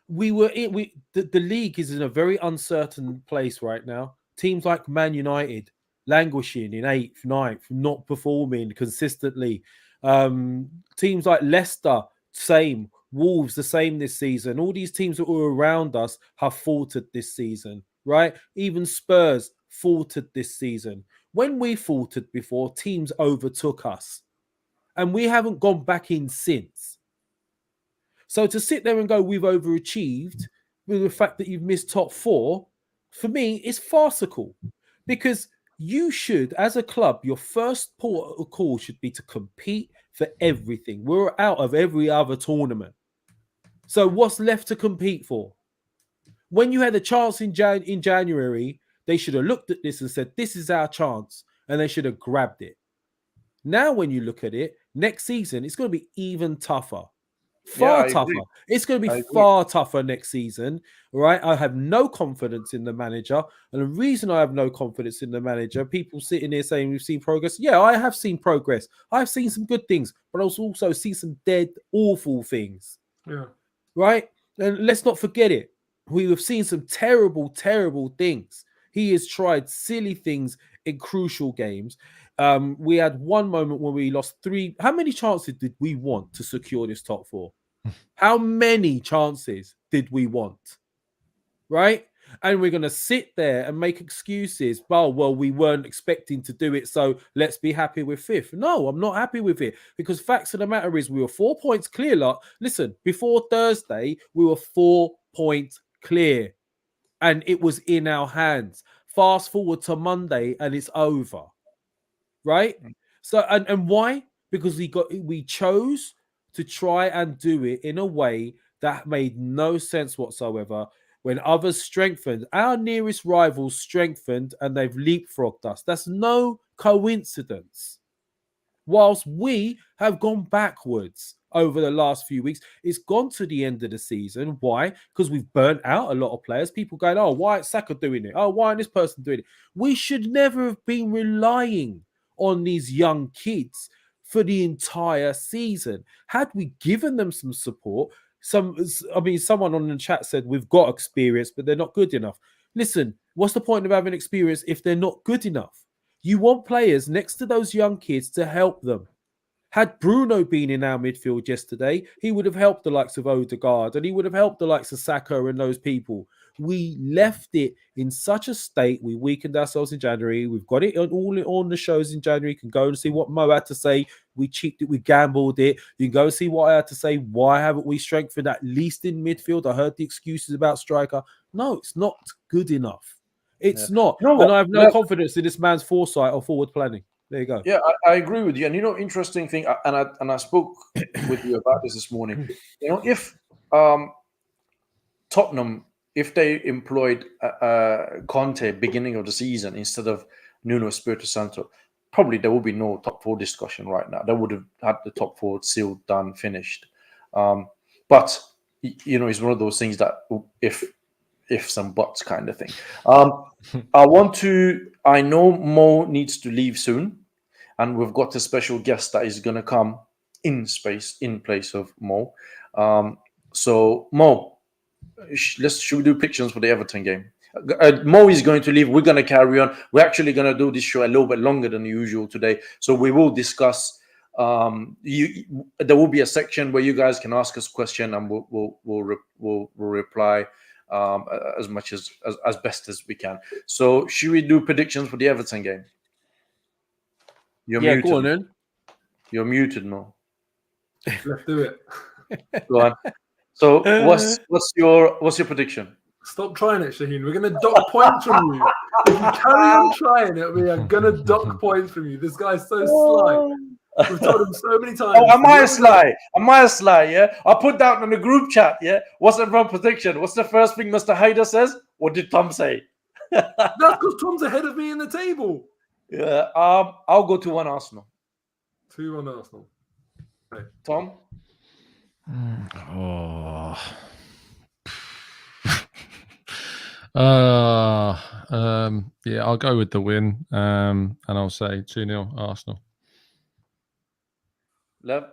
The league is in a very uncertain place right now. Teams like Man United languishing in 8th, 9th, not performing consistently. Teams like Leicester, same. Wolves, the same this season. All these teams that were around us have faltered this season, right? Even Spurs faltered this season. When we faltered before, teams overtook us. And we haven't gone back in since. So to sit there and go, we've overachieved with the fact that you've missed top 4, for me, it's farcical. Because you should, as a club, your first port of call should be to compete for everything. We're out of every other tournament. So what's left to compete for? When you had a chance in January, they should have looked at this and said, this is our chance. And they should have grabbed it. Now, when you look at it, next season, it's going to be even tougher. Far tougher. It's going to be far tougher next season, right? I have no confidence in the manager. And the reason I have no confidence in the manager, people sitting here saying we've seen progress. Yeah, I have seen progress. I've seen some good things, but I've also seen some dead, awful things. Yeah. Right? And let's not forget it. We have seen some terrible, terrible things. He has tried silly things in crucial games. We had one moment when we lost 3. How many chances did we want to secure this top 4? How many chances did we want? Right? And we're going to sit there and make excuses. Well, we weren't expecting to do it, so let's be happy with 5th. No, I'm not happy with it because facts of the matter is we were 4 points clear. Listen, before Thursday, we were 4 points clear and it was in our hands. Fast forward to Monday and it's over. Right? So, and why? Because we chose to try and do it in a way that made no sense whatsoever. When others strengthened, our nearest rivals strengthened and they've leapfrogged us. That's no coincidence. Whilst we have gone backwards over the last few weeks, it's gone to the end of the season. Why? Because we've burnt out a lot of players. People going, oh, why is Xhaka doing it? Oh, why isn't this person doing it? We should never have been relying on these young kids for the entire season. Had we given them some support, someone on the chat said we've got experience, but they're not good enough. Listen, what's the point of having experience if they're not good enough? You want players next to those young kids to help them. Had Bruno been in our midfield yesterday, he would have helped the likes of Odegaard and he would have helped the likes of Xhaka and those people. We left it in such a state. We weakened ourselves in January. We've got it all on the shows in January. You can go and see what Moh had to say. We cheaped it. We gambled it. You can go and see what I had to say. Why haven't we strengthened at least in midfield? I heard the excuses about striker. No, it's not good enough. It's not. You know and I have no confidence in this man's foresight or forward planning. There you go. Yeah, I agree with you. And interesting thing, and I spoke with you about this morning. If Tottenham, if they employed Conte beginning of the season instead of Nuno Espirito Santo, probably there would be no top 4 discussion right now. They would have had the top 4 sealed, done, finished. But it's one of those things that if some buts kind of thing. I know Moh needs to leave soon, and we've got a special guest that is going to come in place of Moh. So Moh, should we do predictions for the Everton game? Moh is going to leave. We're going to carry on. We're actually going to do this show a little bit longer than usual today. So we will discuss. There will be a section where you guys can ask us a question, and we'll reply as much as best as we can. So should we do predictions for the Everton game? You're muted. Go on then. You're muted, Moh. Let's do it. Go on. So what's your prediction? Stop trying it, Shaheen. We're going to dock points from you. If you carry on trying it, we are going to dock points from you. This guy's so sly. We've told him so many times. Oh, am I a sly? Am I a sly? Yeah. I put down in the group chat. Yeah. What's everyone's prediction? What's the first thing Mr. Haider says? What did Tom say? That's because Tom's ahead of me in the table. Yeah. I'll go 2-1 Arsenal. 2-1 Arsenal. Okay. Tom. Yeah, I'll go with the win. And I'll say 2-0 Arsenal.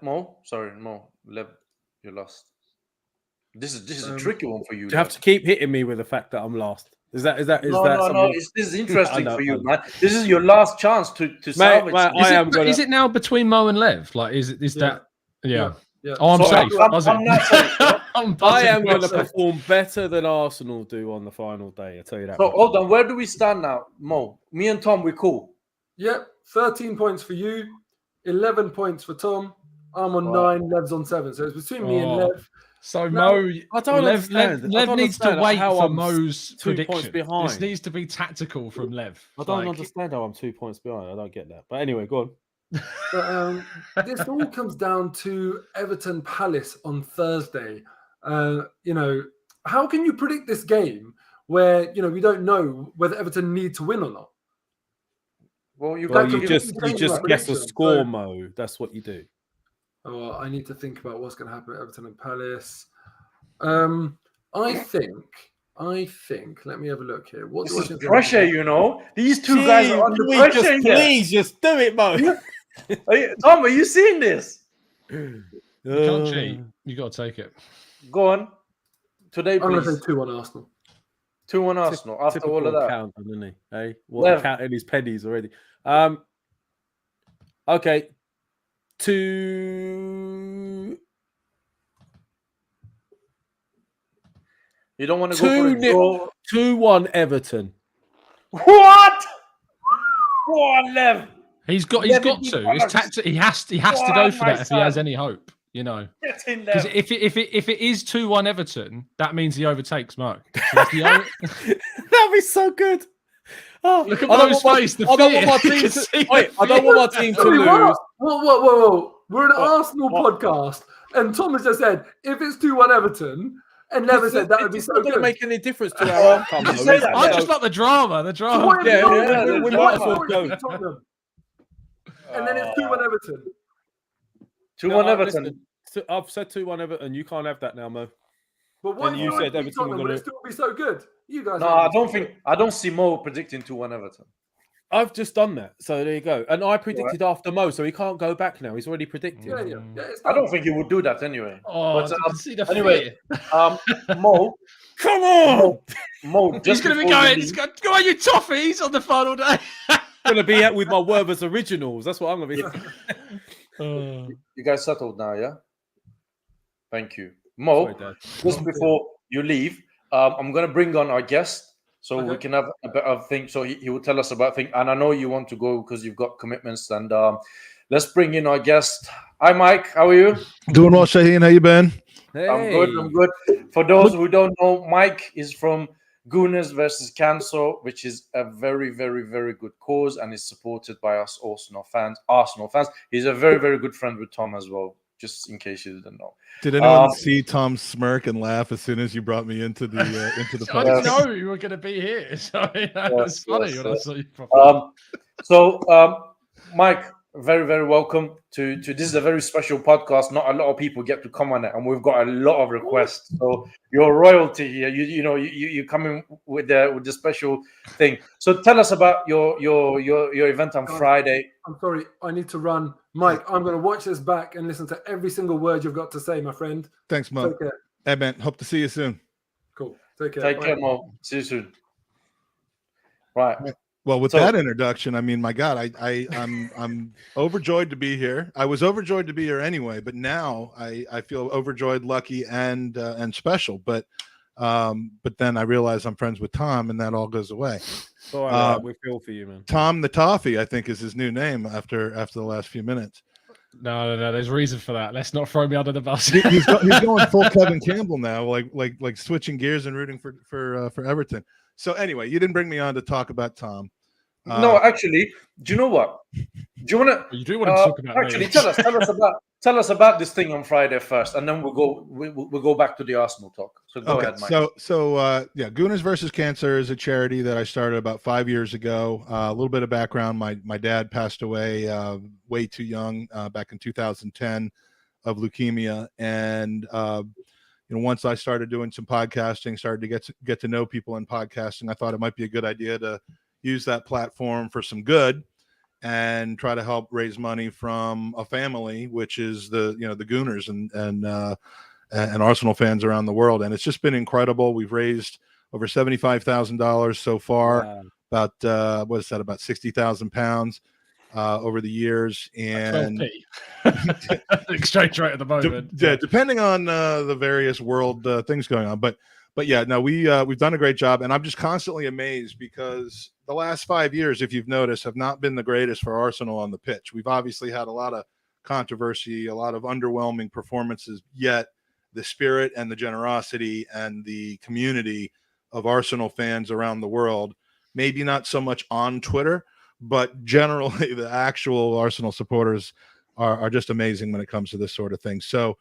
Moh, Lev, you lost. This is a tricky one for you. You have to keep hitting me with the fact that I'm last. Is that no. This is interesting for you, man. This is your last chance to salvage. Is it now between Moh and Lev? Like, is that? Yeah. Yeah. Oh, I'm safe. I'm not safe. Yeah? I am going to perform better than Arsenal do on the final day. I tell you that. So hold on, where do we stand now, Moh? Me and Tom, we're cool. Yep, 13 points for you, 11 points for Tom. I'm on 9, Lev's on 7. So it's between me and Lev. So Moh, I don't understand. Lev needs to wait how for I'm Moh's 2 prediction. points behind. This needs to be tactical from Lev. I don't understand how I'm 2 points behind. I don't get that. But anyway, go on. But, this all comes down to Everton Palace on Thursday. How can you predict this game where we don't know whether Everton need to win or not? Well, you just guess the score, Moh. That's what you do. Oh, I need to think about what's going to happen at Everton and Palace. I think. Let me have a look here. What's the pressure? These two guys are under pressure. Please, just do it, Moh. Tom, are you seeing this? You can't cheat. You got to take it. Go on. Today, please. I'm going to say 2-1 Arsenal. 2-1 Arsenal. After all of that, count, isn't he? Hey, what counting his pennies already? Okay. 2. You don't want to go for 2-1 Everton. What? Go on, Lev. He's got to. He has to go for that if he has any hope. Get in because there. if it is 2-1 Everton, that means he overtakes Moh. That'd be so good. Oh, look at Moh's face. I don't want my team to lose. Whoa. We're an Arsenal podcast, and Thomas just said if it's 2-1 Everton, and never said that would be so good. It's not going to make any difference to our outcome. I just like the drama. We might as well go. And then it's 2-1 Everton. 2-1 Everton. Listen, I've said 2-1 Everton. You can't have that now, Moh. But what you said Everton would it still be so good? You guys. No, I don't see Moh predicting 2-1 Everton. I've just done that. So there you go. And I predicted after Mo, so he can't go back now. He's already predicted. Yeah, it's I don't think he would do that anyway. Oh, But I can see the anyway, fear. Mo, Come on! Mo, He's just going to be before you going. leave- He's going, go on, you toffees on the final day. I'm gonna be out with my Werther's originals. That's what I'm gonna be. You guys settled now, yeah? Thank you. Mo, Sorry, Dad. just before you leave, I'm going to bring on our guest so we Okay. can have a bit of thing. So he will tell us about things. And I know you want to go because you've got commitments. And let's bring in our guest. Hi, Mike. How are you? Doing well, Shaheen. How you been? Hey. I'm good. I'm good. For those who don't know, Mike is from Gooners versus Cancer, which is a very, very, very good cause and is supported by us Arsenal fans. He's a very, very good friend with Tom as well, just in case you didn't know. Did anyone see Tom smirk and laugh as soon as you brought me into the I didn't podcast? know you were going to be here. So it's funny when I saw you. Mike, very, very welcome to this is a very special podcast. Not a lot of people get to come on it, and we've got a lot of requests. So you're royalty here. You come in with the special thing. So tell us about your event on Friday. I'm sorry, I need to run. Mike, I'm going to watch this back and listen to every single word you've got to say, my friend. Thanks, Mo. Take care. Hey, man. Hope to see you soon. Cool. Take care. Take Bye. care, Mo. See you soon. Right. Well, with So- that introduction, I mean, my God, I'm overjoyed to be here. I was overjoyed to be here anyway, but now I feel overjoyed, lucky, and special. But then I realize I'm friends with Tom, and that all goes away. All right, we feel for you, man. Tom the Toffee, I think, is his new name after the last few minutes. No. There's reason for that. Let's not throw me under the bus. He's going full Kevin Campbell now, like switching gears and rooting for Everton. So anyway, you didn't bring me on to talk about Tom. No, actually, do you know what? Do you want to? You do want to talk about Actually, me. tell us about this thing on Friday first, and then we'll go back to the Arsenal talk. So go ahead, Mike. So Gooners versus Cancer is a charity that I started about 5 years ago. A little bit of background: my dad passed away way too young back in 2010 of leukemia, and once I started doing some podcasting, started to get to know people in podcasting, I thought it might be a good idea to use that platform for some good and try to help raise money from a family, which is the Gooners and Arsenal fans around the world. And it's just been incredible. We've raised over $75,000 so far. Wow. About 60,000 pounds over the years. And exchange rate at the moment. Depending on the various world things going on. But yeah, no, we've done a great job, and I'm just constantly amazed because the last 5 years, if you've noticed, have not been the greatest for Arsenal on the pitch. We've obviously had a lot of controversy, a lot of underwhelming performances, yet the spirit and the generosity and the community of Arsenal fans around the world, maybe not so much on Twitter, but generally the actual Arsenal supporters are just amazing when it comes to this sort of thing. So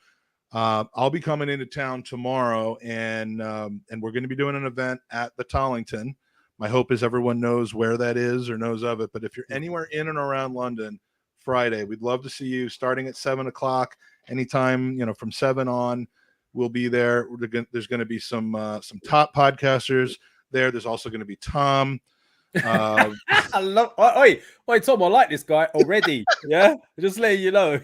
I'll be coming into town tomorrow, and we're going to be doing an event at the Tollington. My hope is everyone knows where that is or knows of it. But if you're anywhere in and around London, Friday, we'd love to see you. Starting at 7:00, anytime from 7 on, we'll be there. There's going to be some top podcasters there. There's also going to be Tom. I love. Wait, Tom, I like this guy already. Yeah, just letting you know.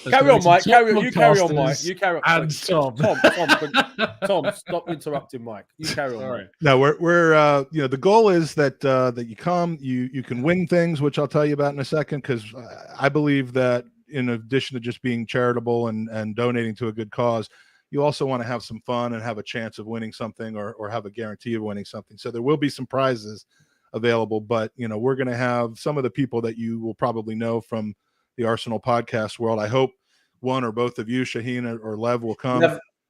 Carry on, Mike. Carry on. You carry on, Mike. You carry on. And Tom. Tom, stop interrupting, Mike. You carry on. Mike. No, we're the goal is that you come, you can win things, which I'll tell you about in a second, because I believe that in addition to just being charitable and donating to a good cause, you also want to have some fun and have a chance of winning something or have a guarantee of winning something. So there will be some prizes available, but we're going to have some of the people that you will probably know from the Arsenal podcast world. I hope one or both of you, Shaheen or Lev, will come.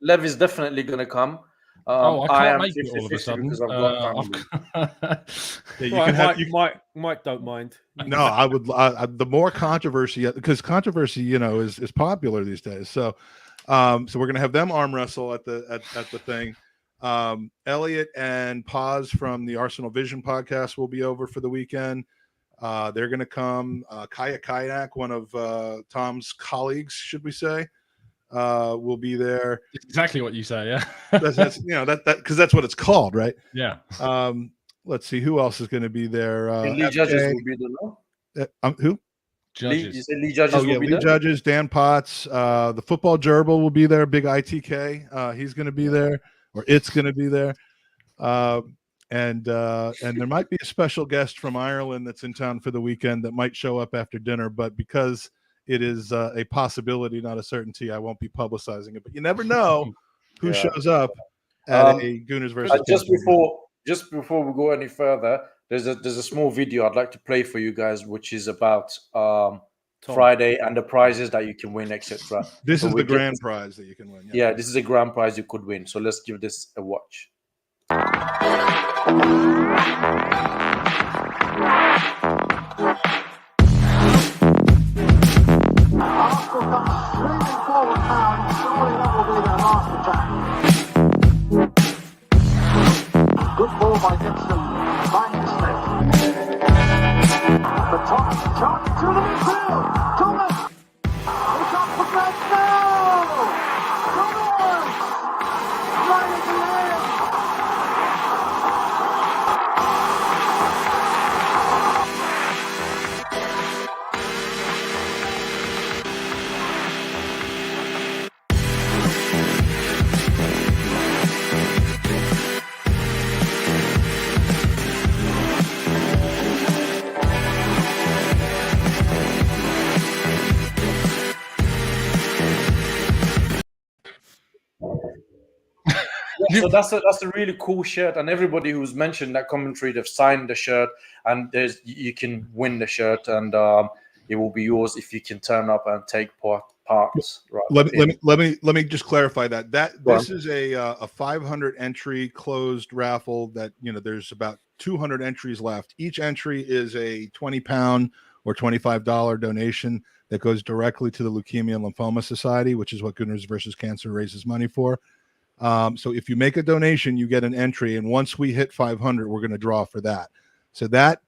Lev is definitely going to come. I can't make it all of a sudden. Because I've got family. Mike don't mind. No, I would. The more controversy, because controversy, is popular these days. So we're going to have them arm wrestle at the thing. Elliot and Paz from the Arsenal Vision podcast will be over for the weekend. They're going to come. Kaya Kayak, one of Tom's colleagues, should we say, will be there. Exactly what you say, yeah. That's because that's what it's called, right? Yeah. let's see who else is going to be there. Lee Judges will be there, no? Who? Judges. You said Lee Judges will be Lee there? Judges, Dan Potts, the football gerbil will be there. Big ITK, he's going to be there, or it's going to be there. And there might be a special guest from Ireland that's in town for the weekend that might show up after dinner, but because it is a possibility, not a certainty, I won't be publicizing it. But you never know who shows up at a Gooners versus just before we go any further, there's a small video I'd like to play for you guys, which is about Friday and the prizes that you can win, etc. This is the grand prize that you can win. Yeah, this is a grand prize you could win. So let's give this a watch. Good ball by Gibson. Fine mistake. But Thomas charging through the midfield. Thomas! It's up for grabs now! Thomas! Right at the end! So that's a really cool shirt, and everybody who's mentioned that commentary, they've signed the shirt, and you can win the shirt, and it will be yours if you can turn up and take parts. Right. Let me just clarify that this is a 500 entry closed raffle that there's about 200 entries left. Each entry is a £20 or $25 donation that goes directly to the Leukemia and Lymphoma Society, which is what Gooners versus Cancer raises money for. So if you make a donation, you get an entry, and once we hit 500, we're going to draw for that. So that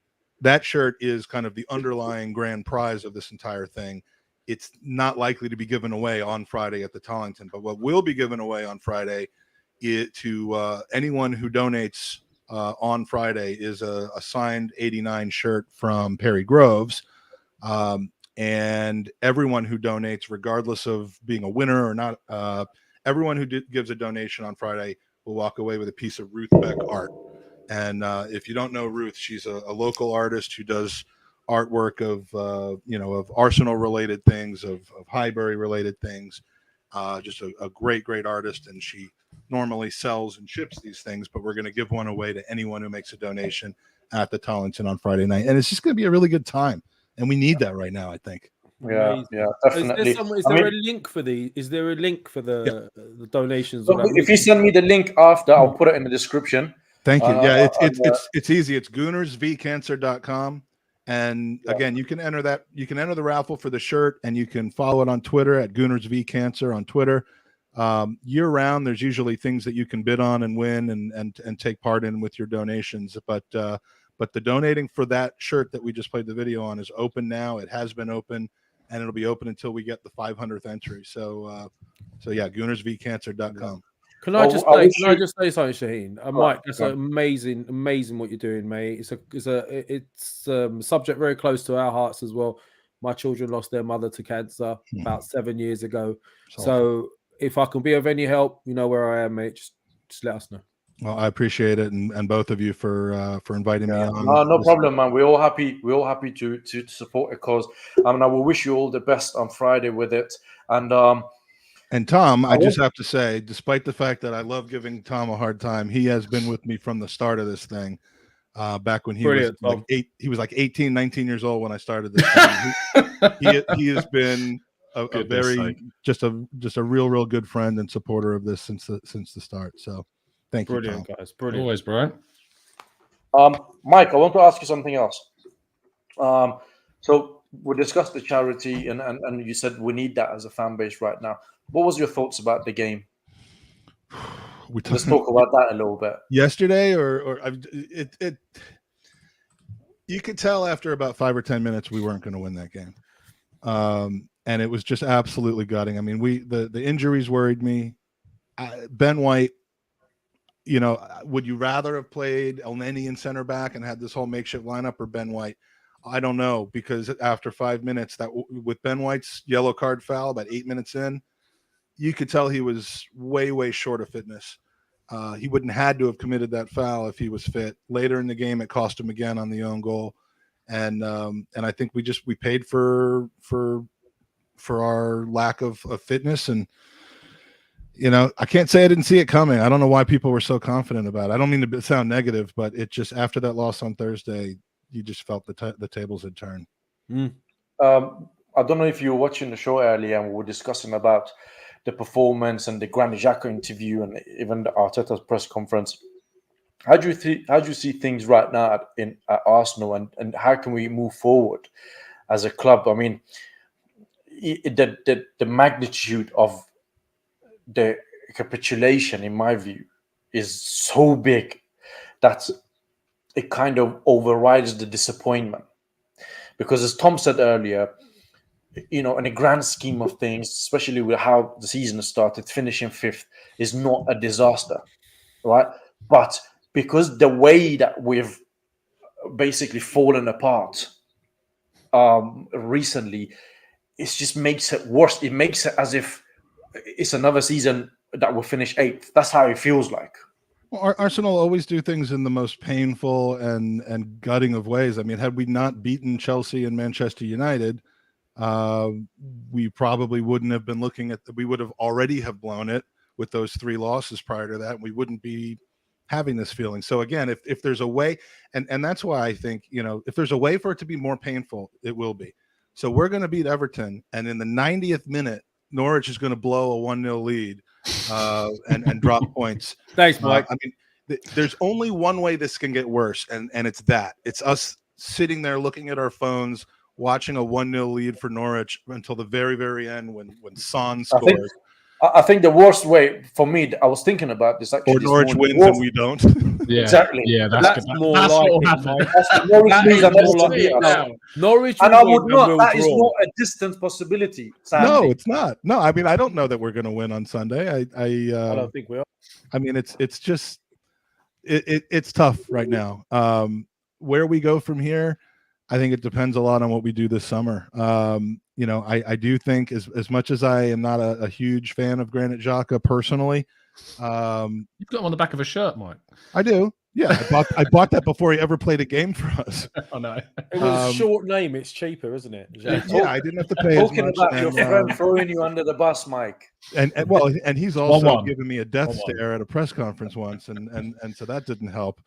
shirt is kind of the underlying grand prize of this entire thing. It's not likely to be given away on Friday at the Tollington, but what will be given away on Friday to anyone who donates on Friday is a signed 89 shirt from Perry Groves. And everyone who donates, regardless of being a winner or not, everyone who gives a donation on Friday will walk away with a piece of Ruth Beck art. And if you don't know Ruth, she's a local artist who does artwork of Arsenal related things, of Highbury related things. Just a great artist, and she normally sells and ships these things. But we're going to give one away to anyone who makes a donation at the Tollington on Friday night, and it's just going to be a really good time. And we need that right now, I think. Yeah, definitely. Is there a link for the? Is there a link for the donations? So if you send me the link after, I'll put it in the description. Thank you. It's easy. It's goonersvcancer.com. And again, you can enter that. You can enter the raffle for the shirt, and you can follow it on Twitter at goonersvcancer on Twitter. Year round, there's usually things that you can bid on and win and take part in with your donations. But the donating for that shirt that we just played the video on is open now. It has been open, and it'll be open until we get the 500th entry. So yeah, goonersvcancer.com. Can I just say something, Shaheen? Mike, that's amazing what you're doing, mate. It's a subject very close to our hearts as well. My children lost their mother to cancer about 7 years ago. So if I can be of any help, you know where I am, mate. Just let us know. Well, I appreciate it, and both of you for inviting me on. No problem, man. We're all happy to support a cause. I will wish you all the best on Friday with it. And Tom, I just have to say, despite the fact that I love giving Tom a hard time, he has been with me from the start of this thing. Back when he was like 18, 19 years old when I started this thing. He has been just a real good friend and supporter of this since the start. So thank you, Tom. Guys. Brilliant. Always, bro. Mike, I want to ask you something else. So we discussed the charity, and you said we need that as a fan base right now. What was your thoughts about the game? Let's talk about that a little bit. Yesterday, you could tell after about 5 or 10 minutes we weren't going to win that game, and it was just absolutely gutting. I mean, the injuries worried me. Ben White, would you rather have played El Neni in center back and had this whole makeshift lineup or Ben White? I don't know, because after 5 minutes, with Ben White's yellow card foul about 8 minutes in, you could tell he was way, way short of fitness. He wouldn't had to have committed that foul if he was fit. Later in the game, it cost him again on the own goal, and I think we paid for our lack of fitness. And I can't say I didn't see it coming. I don't know why people were so confident about it. I don't mean to sound negative, but it just, after that loss on Thursday, you just felt the tables had turned. I don't know if you were watching the show earlier, and we were discussing about the performance and the Granit Xhaka interview and even the Arteta's press conference. How do you see things right now at Arsenal, and how can we move forward as a club? I mean, the magnitude of the capitulation, in my view, is so big that it kind of overrides the disappointment. Because as Tom said earlier, in a grand scheme of things, especially with how the season started, finishing 5th is not a disaster, right? But because the way that we've basically fallen apart recently, it just makes it worse. It makes it as if it's another season that will finish 8th. That's how it feels like. Well, Arsenal always do things in the most painful and gutting of ways. I mean, had we not beaten Chelsea and Manchester United, we probably wouldn't have been looking at. We would have already have blown it with those 3 losses prior to that. We wouldn't be having this feeling. So again, if there's a way, and that's why I think, if there's a way for it to be more painful, it will be. So we're going to beat Everton, and in the 90th minute, Norwich is going to blow a 1-0 lead and drop points. Thanks, Mike. I mean, there's only one way this can get worse, and it's that. It's us sitting there looking at our phones, watching a 1-0 lead for Norwich until the very, very end when Son scores. I think the worst way for me, I was thinking about this actually. Or Norwich wins and we don't. Yeah, exactly. Yeah, that's more what like will it, happen. Mike. That's the Norwich lose and more Everton like beat it us. now. Norwich And I would win not. we'll That is draw. not a distant possibility. Sadly. No, it's not. No, I mean, I don't know that we're going to win on Sunday. I don't think we are. I mean, it's just it's tough right now. Where we go from here, I think it depends a lot on what we do this summer. I do think as much as I am not a huge fan of Granit Xhaka personally, You've got him on the back of a shirt, Mike. I do. Yeah, I bought that before he ever played a game for us. I know. It was a short name. It's cheaper, isn't it? Yeah, I didn't have to pay as Talking much. about your friend throwing you under the bus, Mike. And he's also 1-1. given me a death stare at a press conference once, and so that didn't help.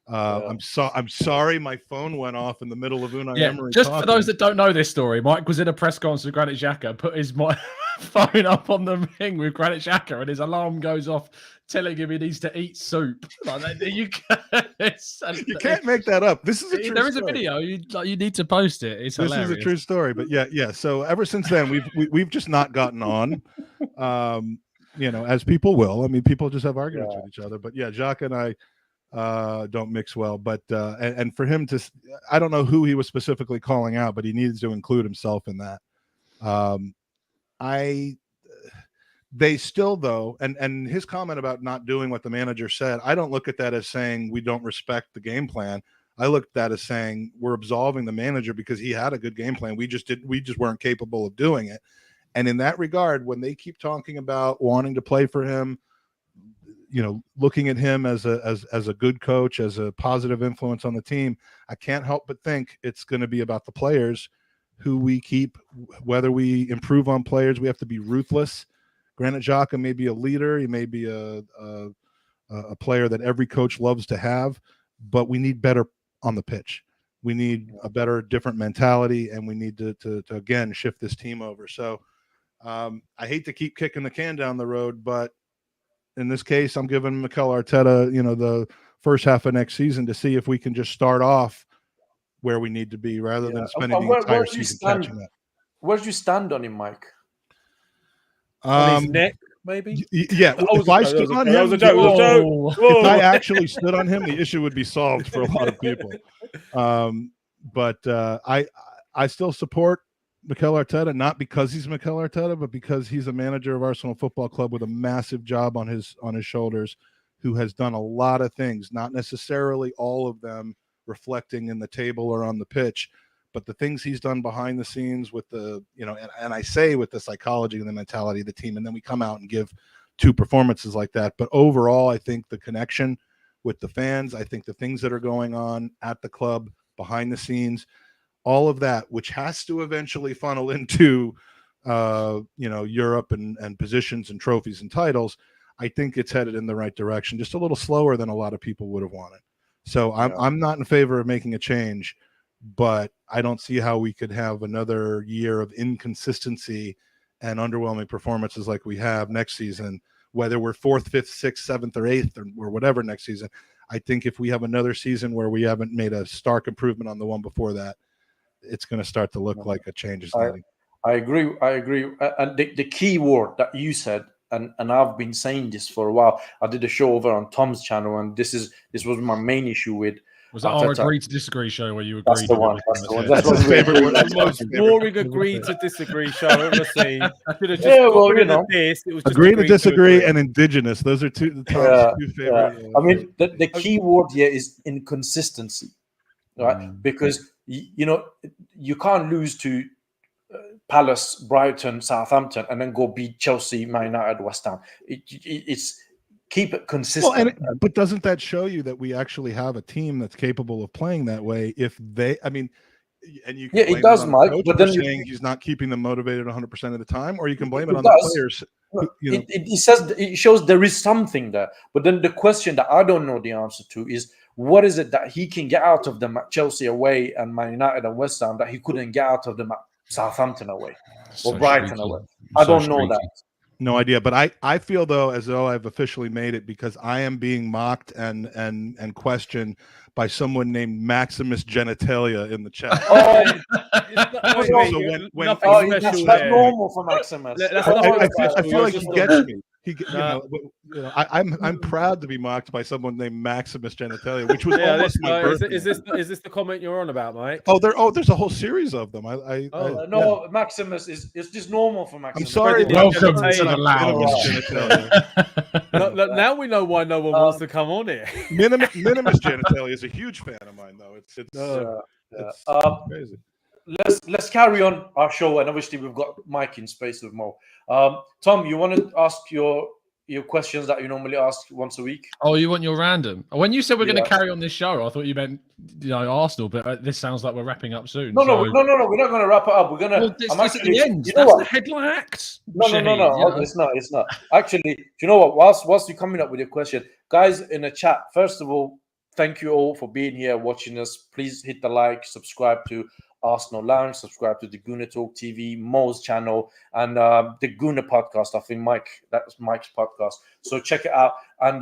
I'm sorry, my phone went off in the middle of Unai Emery. Just talking. for those that don't know this story, Mike was in a press conference with Granit Xhaka, put his phone up on the ring with Granit Xhaka, and his alarm goes off, telling him he needs to eat soup. You can't make that up. This is a true There is story. a video. You need to post it. It's hilarious. This is a true story. But yeah. So ever since then, we've just not gotten on. As people will. I mean, people just have arguments with each other. But yeah, Xhaka and I don't mix well. But and for him to, I don't know who he was specifically calling out, but he needs to include himself in that. They still, though, and his comment about not doing what the manager said, I don't look at that as saying we don't respect the game plan. I look at that as saying we're absolving the manager because he had a good game plan. We just weren't capable of doing it. And in that regard, when they keep talking about wanting to play for him, looking at him as a good coach, as a positive influence on the team, I can't help but think it's going to be about the players who we keep. Whether we improve on players, we have to be ruthless. Granit Xhaka may be a leader. He may be a player that every coach loves to have, but we need better on the pitch. We need a better, different mentality, and we need to again shift this team over. So I hate to keep kicking the can down the road, but in this case, I'm giving Mikel Arteta, the first half of next season to see if we can just start off where we need to be rather than spending the entire season catching up. Where do you stand on him, Mike? On his neck, maybe. Yeah, if I stood on him, if I actually stood on him, the issue would be solved for a lot of people. But I still support Mikel Arteta, not because he's Mikel Arteta, but because he's a manager of Arsenal Football Club with a massive job on his shoulders who has done a lot of things, not necessarily all of them reflecting in the table or on the pitch, but the things he's done behind the scenes with the, and I say with the psychology and the mentality of the team, and then we come out and give 2 performances like that. But overall, I think the connection with the fans, I think the things that are going on at the club behind the scenes, all of that, which has to eventually funnel into, Europe and positions and trophies and titles, I think it's headed in the right direction, just a little slower than a lot of people would have wanted. So I'm not in favor of making a change, but I don't see how we could have another year of inconsistency and underwhelming performances like we have next season, whether we're 4th, 5th, 6th, 7th, or 8th, or whatever next season. I think if we have another season where we haven't made a stark improvement on the one before that, it's going to start to look like a change is needed. I agree. And the key word that you said, and I've been saying this for a while. I did a show over on Tom's channel, and this was my main issue with. Was that our agree to disagree show where you agreed? That's the one. That's my favorite one. The most boring agree to disagree show I've ever seen. Should have just It was just agree to disagree and indigenous. Those are two favorite. I mean, the key word here is inconsistency, right? Because you can't lose to Palace, Brighton, Southampton, and then go beat Chelsea, Man United, West Ham. It's keep it consistent. Well, but doesn't that show you that we actually have a team that's capable of playing that way? If they, and you can blame it does, it on Mike. the coach But for then saying he's not keeping them motivated 100% of the time, or you can blame it on the players. It shows there is something there. But then the question that I don't know the answer to is, what is it that he can get out of them at Chelsea away and Man United and West Ham that he couldn't get out of them at Southampton away or Brighton away? I don't know that. No idea, but I feel though as though I've officially made it, because I am being mocked and questioned by someone named Maximus Genitalia in the chat. That's normal for Maximus. I feel like he gets me. I'm proud to be mocked by someone named Maximus Genitalia, which was almost my birthday. Is this the comment you're on about, Mike? There's a whole series of them. Maximus is just normal for Maximus. I'm sorry. Welcome to the lounge. Now we know why no one wants to come on here. Minimus Genitalia is a huge fan of mine, though. It's crazy. Let's carry on our show, and obviously we've got Mike in space with Mo. Tom, you want to ask your questions that you normally ask once a week? Oh, you want your random? When you said we're going to carry on this show, I thought you meant Arsenal, but this sounds like we're wrapping up soon. No, we're not going to wrap it up. We're going to. Well, I'm actually the end. That's the headline act. No. It's not. Actually, do you know what? Whilst you're coming up with your question, guys in the chat, first of all, thank you all for being here, watching us. Please hit the like, subscribe to Arsenal Lounge, subscribe to the Gooner Talk TV, Mo's channel, and the Gooner podcast. I think that's Mike's podcast. So check it out. And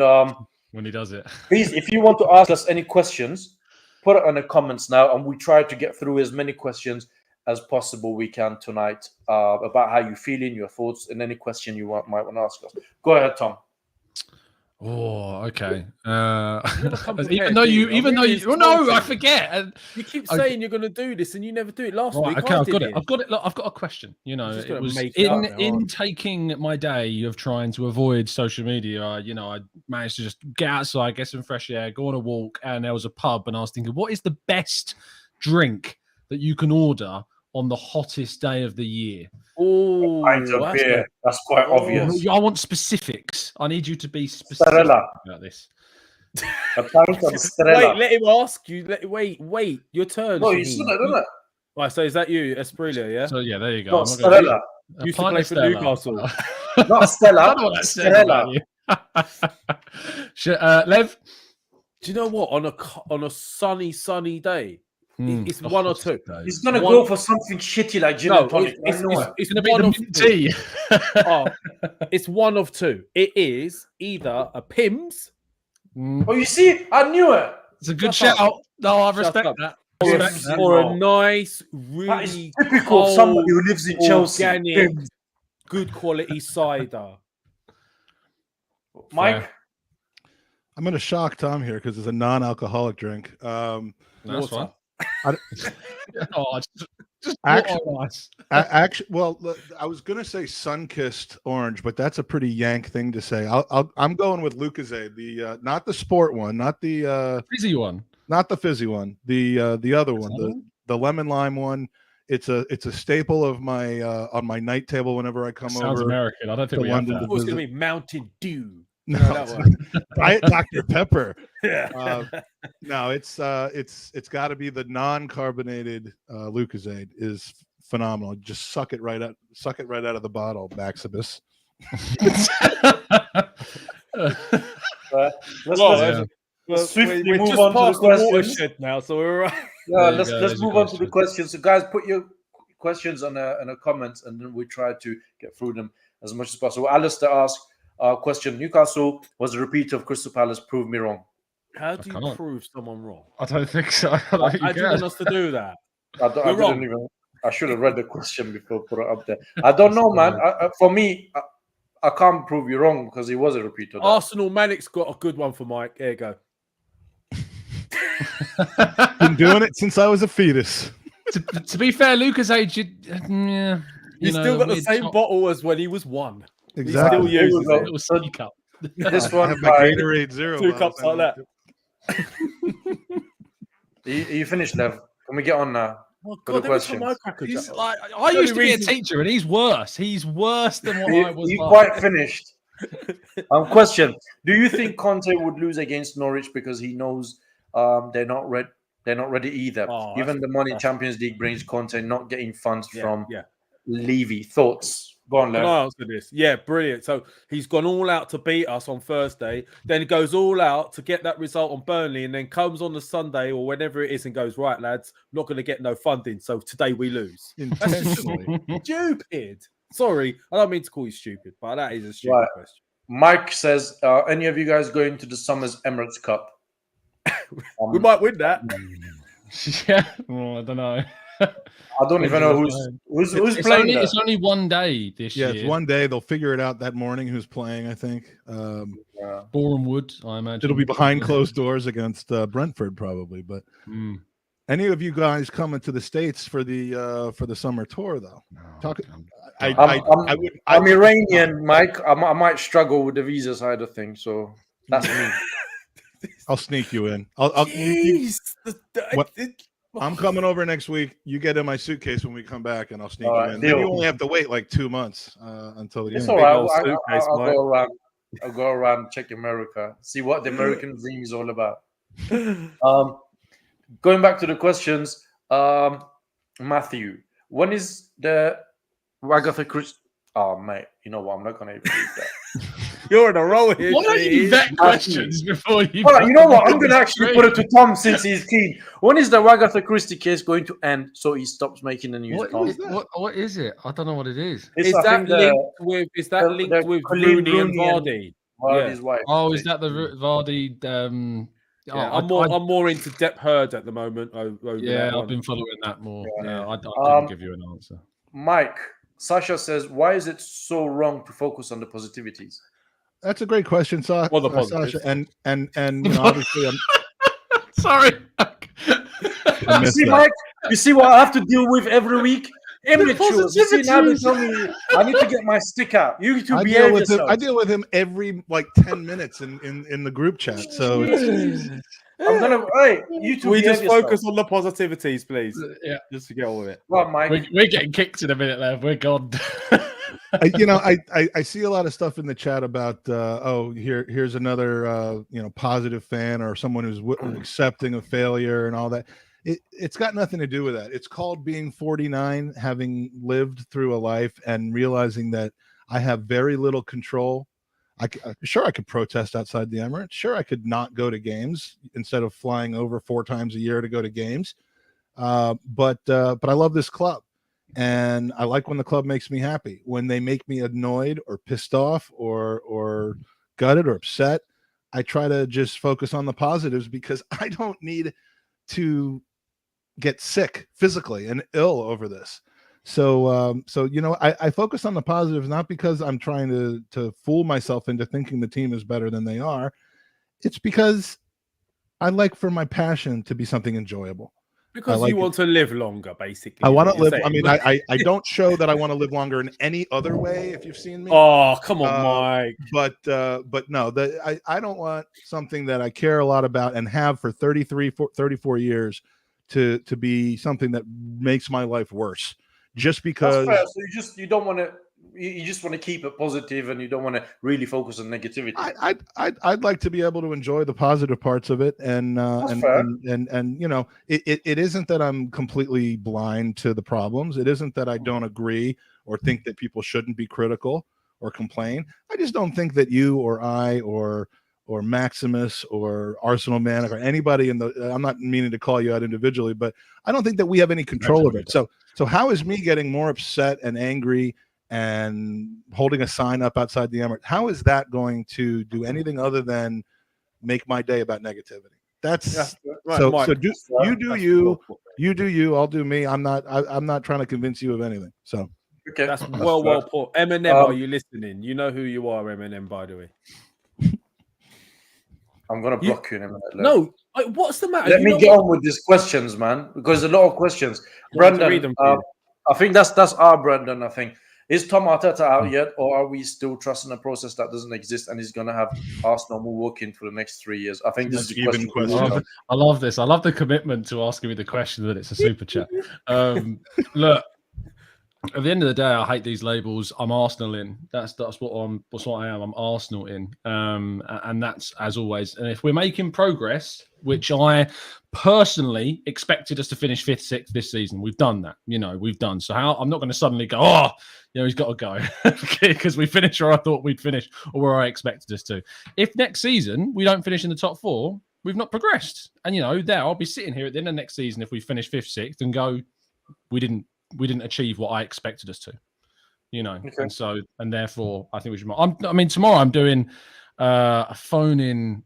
when he does it, please, if you want to ask us any questions, put it in the comments now, and we try to get through as many questions as possible we can tonight about how you're feeling, your thoughts, and any question you might want to ask us. Go ahead, Tom. Oh, okay. Even though you, no, I forget. You keep saying you're going to do this, and you never do it. Last week, okay, I've got it. Look, I've got a question. It was in taking my day of trying to avoid social media. I managed to just get outside, get some fresh air, go on a walk, and there was a pub, and I was thinking, what is the best drink that you can order on the hottest day of the year? Oh, that's quite obvious. I want specifics. I need you to be specific about this. A pint of Estrella. Wait, let him ask you. Wait, your turn. No, you said that, didn't it? Right, so is that you, Esprilla, yeah? So yeah, there you go. Not Estrella. Used to play for Newcastle. Not Stella. Estrella. Lev? Do you know what? On a sunny day, it's one or two. He's going to go for something shitty like gin and tonic. It's going to be the tea. It's one of two. It is either a Pimm's. Oh, you see? I knew it. It's a good shout. No, I respect that. Or a nice, really typical of somebody who lives in Chelsea. Organic, good quality cider. Mike? I'm going to shock Tom here because it's a non-alcoholic drink. That's fine. Just Actually- water on ice. Actually, well, look, I was gonna say sun-kissed orange, but that's a pretty Yank thing to say. I'm going with Lucozade, the not the sport one, not the Fizzy one. not the fizzy one, the other one, the lemon lime one. It's a staple of my on my night table whenever I come Sounds over. American. I don't think to we have London that. to It was going visit. to be Mountain Dew. No, that one. Diet Dr. Pepper. Yeah. No, it's got to be the non-carbonated Lucozade is phenomenal. Just suck it right out of the bottle, Maximus. Let's swiftly we're move just on to the past the questions. watershed now, so we're all right. Yeah, There you go, let's there's move your on to the questions. So, guys, put your questions on the comments, and then we try to get through them as much as possible. Alistair asked question: Newcastle was a repeat of Crystal Palace. Prove me wrong. How do you can't. prove someone wrong? I don't think so. I don't think How you do you can. want us to do that? I wrong. didn't even. I should have read the question before put it up there. I don't know, man. For me, I can't prove you wrong because he was a repeat of that. Arsenal Manic's got a good one for Mike. There you go. Been doing it since I was a fetus. to be fair, Lucas age, yeah, He's still got the same bottle as when he was one. Exactly. He still uses Here we it. Little C cup. This I one, have my Gatorade Zero. Two by the cups time like I- that. you finished, Lev. Can we get on now? Oh, For God, the every time questions. I crack a He's joke- like, I used to be a reason- teacher, and he's worse. He's worse than what I was. You like. quite finished. Question: do you think Conte would lose against Norwich because he knows they're not ready? They're not ready either. Oh, Even the money that's- Champions League brings Conte not getting funds from yeah. Levy. Thoughts? Go on, Can Lev. I answer this? Yeah, brilliant. So he's gone all out to beat us on Thursday, then he goes all out to get that result on Burnley, and then comes on the Sunday or whenever it is and goes, right, lads, not going to get no funding. So today we lose. Intentionally. Stupid. Sorry, I don't mean to call you stupid, but that is a stupid Right. question. Mike says, any of you guys going to the Summers Emirates Cup? We might win that. Yeah, well, I don't know. I don't even know who's It's playing only, there. it's only one day this Yeah, year. it's one day. They'll figure it out that morning who's playing, I think. Boreham Wood, I imagine. It'll be behind closed doors against Brentford, probably. But any of you guys coming to the States for the summer tour, though? I'm Iranian, Mike. I might struggle with the visa side of things, so that's me. I'll sneak you in. Jeez. I'm coming over next week. You get in my suitcase when we come back, and I'll sneak All you right, in. deal. Then you only have to wait like 2 months until the It's game. all old right. suitcase, I'll Mike. go around. I'll go around, check America, see what the American dream is all about. Going back to the questions, Matthew, when is the Wagatha Chris? Oh, mate, you know what? I'm not gonna even read that. You're in a row here. Why don't you Steve. vet questions before you? All right, you know what? I'm gonna actually put it to Tom since he's keen. When is the Wagatha Christie case going to end so he stops making the news? Tom? What is it? I don't know what it is. It's, Is I that think, the- linked with? Is that the- linked the with Colleen Rooney and Rooney and- Vardy? Vardy's wife. Oh, is that the Vardy? Yeah, I'm more into Depp Heard at the moment. Over Yeah, that I've one. been following that more. Yeah. I couldn't give you an answer. Mike, Sasha says, why is it so wrong to focus on the positivities? That's a great question, Well, the positives. Sasha. And you know, obviously, I'm. Sorry. I You missed see, that. Mike, you see what I have to deal with every week? Immatures. You see, now they positivities. tell me I need to get my stick out. You need to I behave deal with him. yourself. I deal with him every like 10 minutes in the group chat. So it's, I'm gonna. Hey, you two. We just behave focus on the positivities, please. Yeah, Just to get on with it. Well, Mike. we're getting kicked in a minute, Lev. We're gone. I see a lot of stuff in the chat about here's another positive fan or someone who's accepting of failure and all that. It's got nothing to do with that. It's called being 49, having lived through a life and realizing that I have very little control. Sure, I could protest outside the Emirates. Sure, I could not go to games instead of flying over 4 times a year to go to games. But I love this club, and I like when the club makes me happy. When they make me annoyed or pissed off or gutted or upset, I try to just focus on the positives because I don't need to get sick physically and ill over this. So I focus on the positives, not because I'm trying to fool myself into thinking the team is better than they are. It's because I like for my passion to be something enjoyable. Because like you want to live longer, basically. I is want what to you're live. I saying. mean, I don't show that I want to live longer in any other way. If you've seen me, Oh, come on, Mike. but no, I don't want something that I care a lot about and have for 34 years to be something that makes my life worse. Just because That's fair. So you don't want to. You just want to keep it positive, and you don't want to really focus on negativity. I'd like to be able to enjoy the positive parts of it, and you know, it isn't that I'm completely blind to the problems. It isn't that I don't agree or think that people shouldn't be critical or complain. I just don't think that you or I or Maximus or Arsenal Man or anybody I'm not meaning to call you out individually, but I don't think that we have any control of it. So how is me getting more upset and angry and holding a sign up outside the Emirates, how is that going to do anything other than make my day about negativity? That's right, so. Mike, so do you do you? I'll do me. I'm not trying to convince you of anything. So okay, that's well put. Eminem, are you listening? You know who you are, Eminem. By the way, I'm gonna block you in a minute. No, what's the matter? Let me get on with these questions, man, because a lot of questions. Brendan, I think that's our Brendan. I think. Is Tom Arteta out yet, or are we still trusting a process that doesn't exist and he's going to have Arsenal working for the next 3 years? I think this is a question. I love this. I love the commitment to asking me the question that it's a super chat. Look, at the end of the day, I hate these labels. I'm Arsenal in. That's what I am. I'm Arsenal in. And that's as always. And if we're making progress, which I personally expected us to finish 5th, 6th this season, we've done that. You know, we've done. So I'm not going to suddenly go, he's got to go because we finished where I thought we'd finish or where I expected us to. If next season we don't finish in the top 4, we've not progressed. And I'll be sitting here at the end of next season if we finish 5th, 6th and go, we didn't achieve what I expected us to, okay. And therefore I think we should. Tomorrow I'm doing a phone-in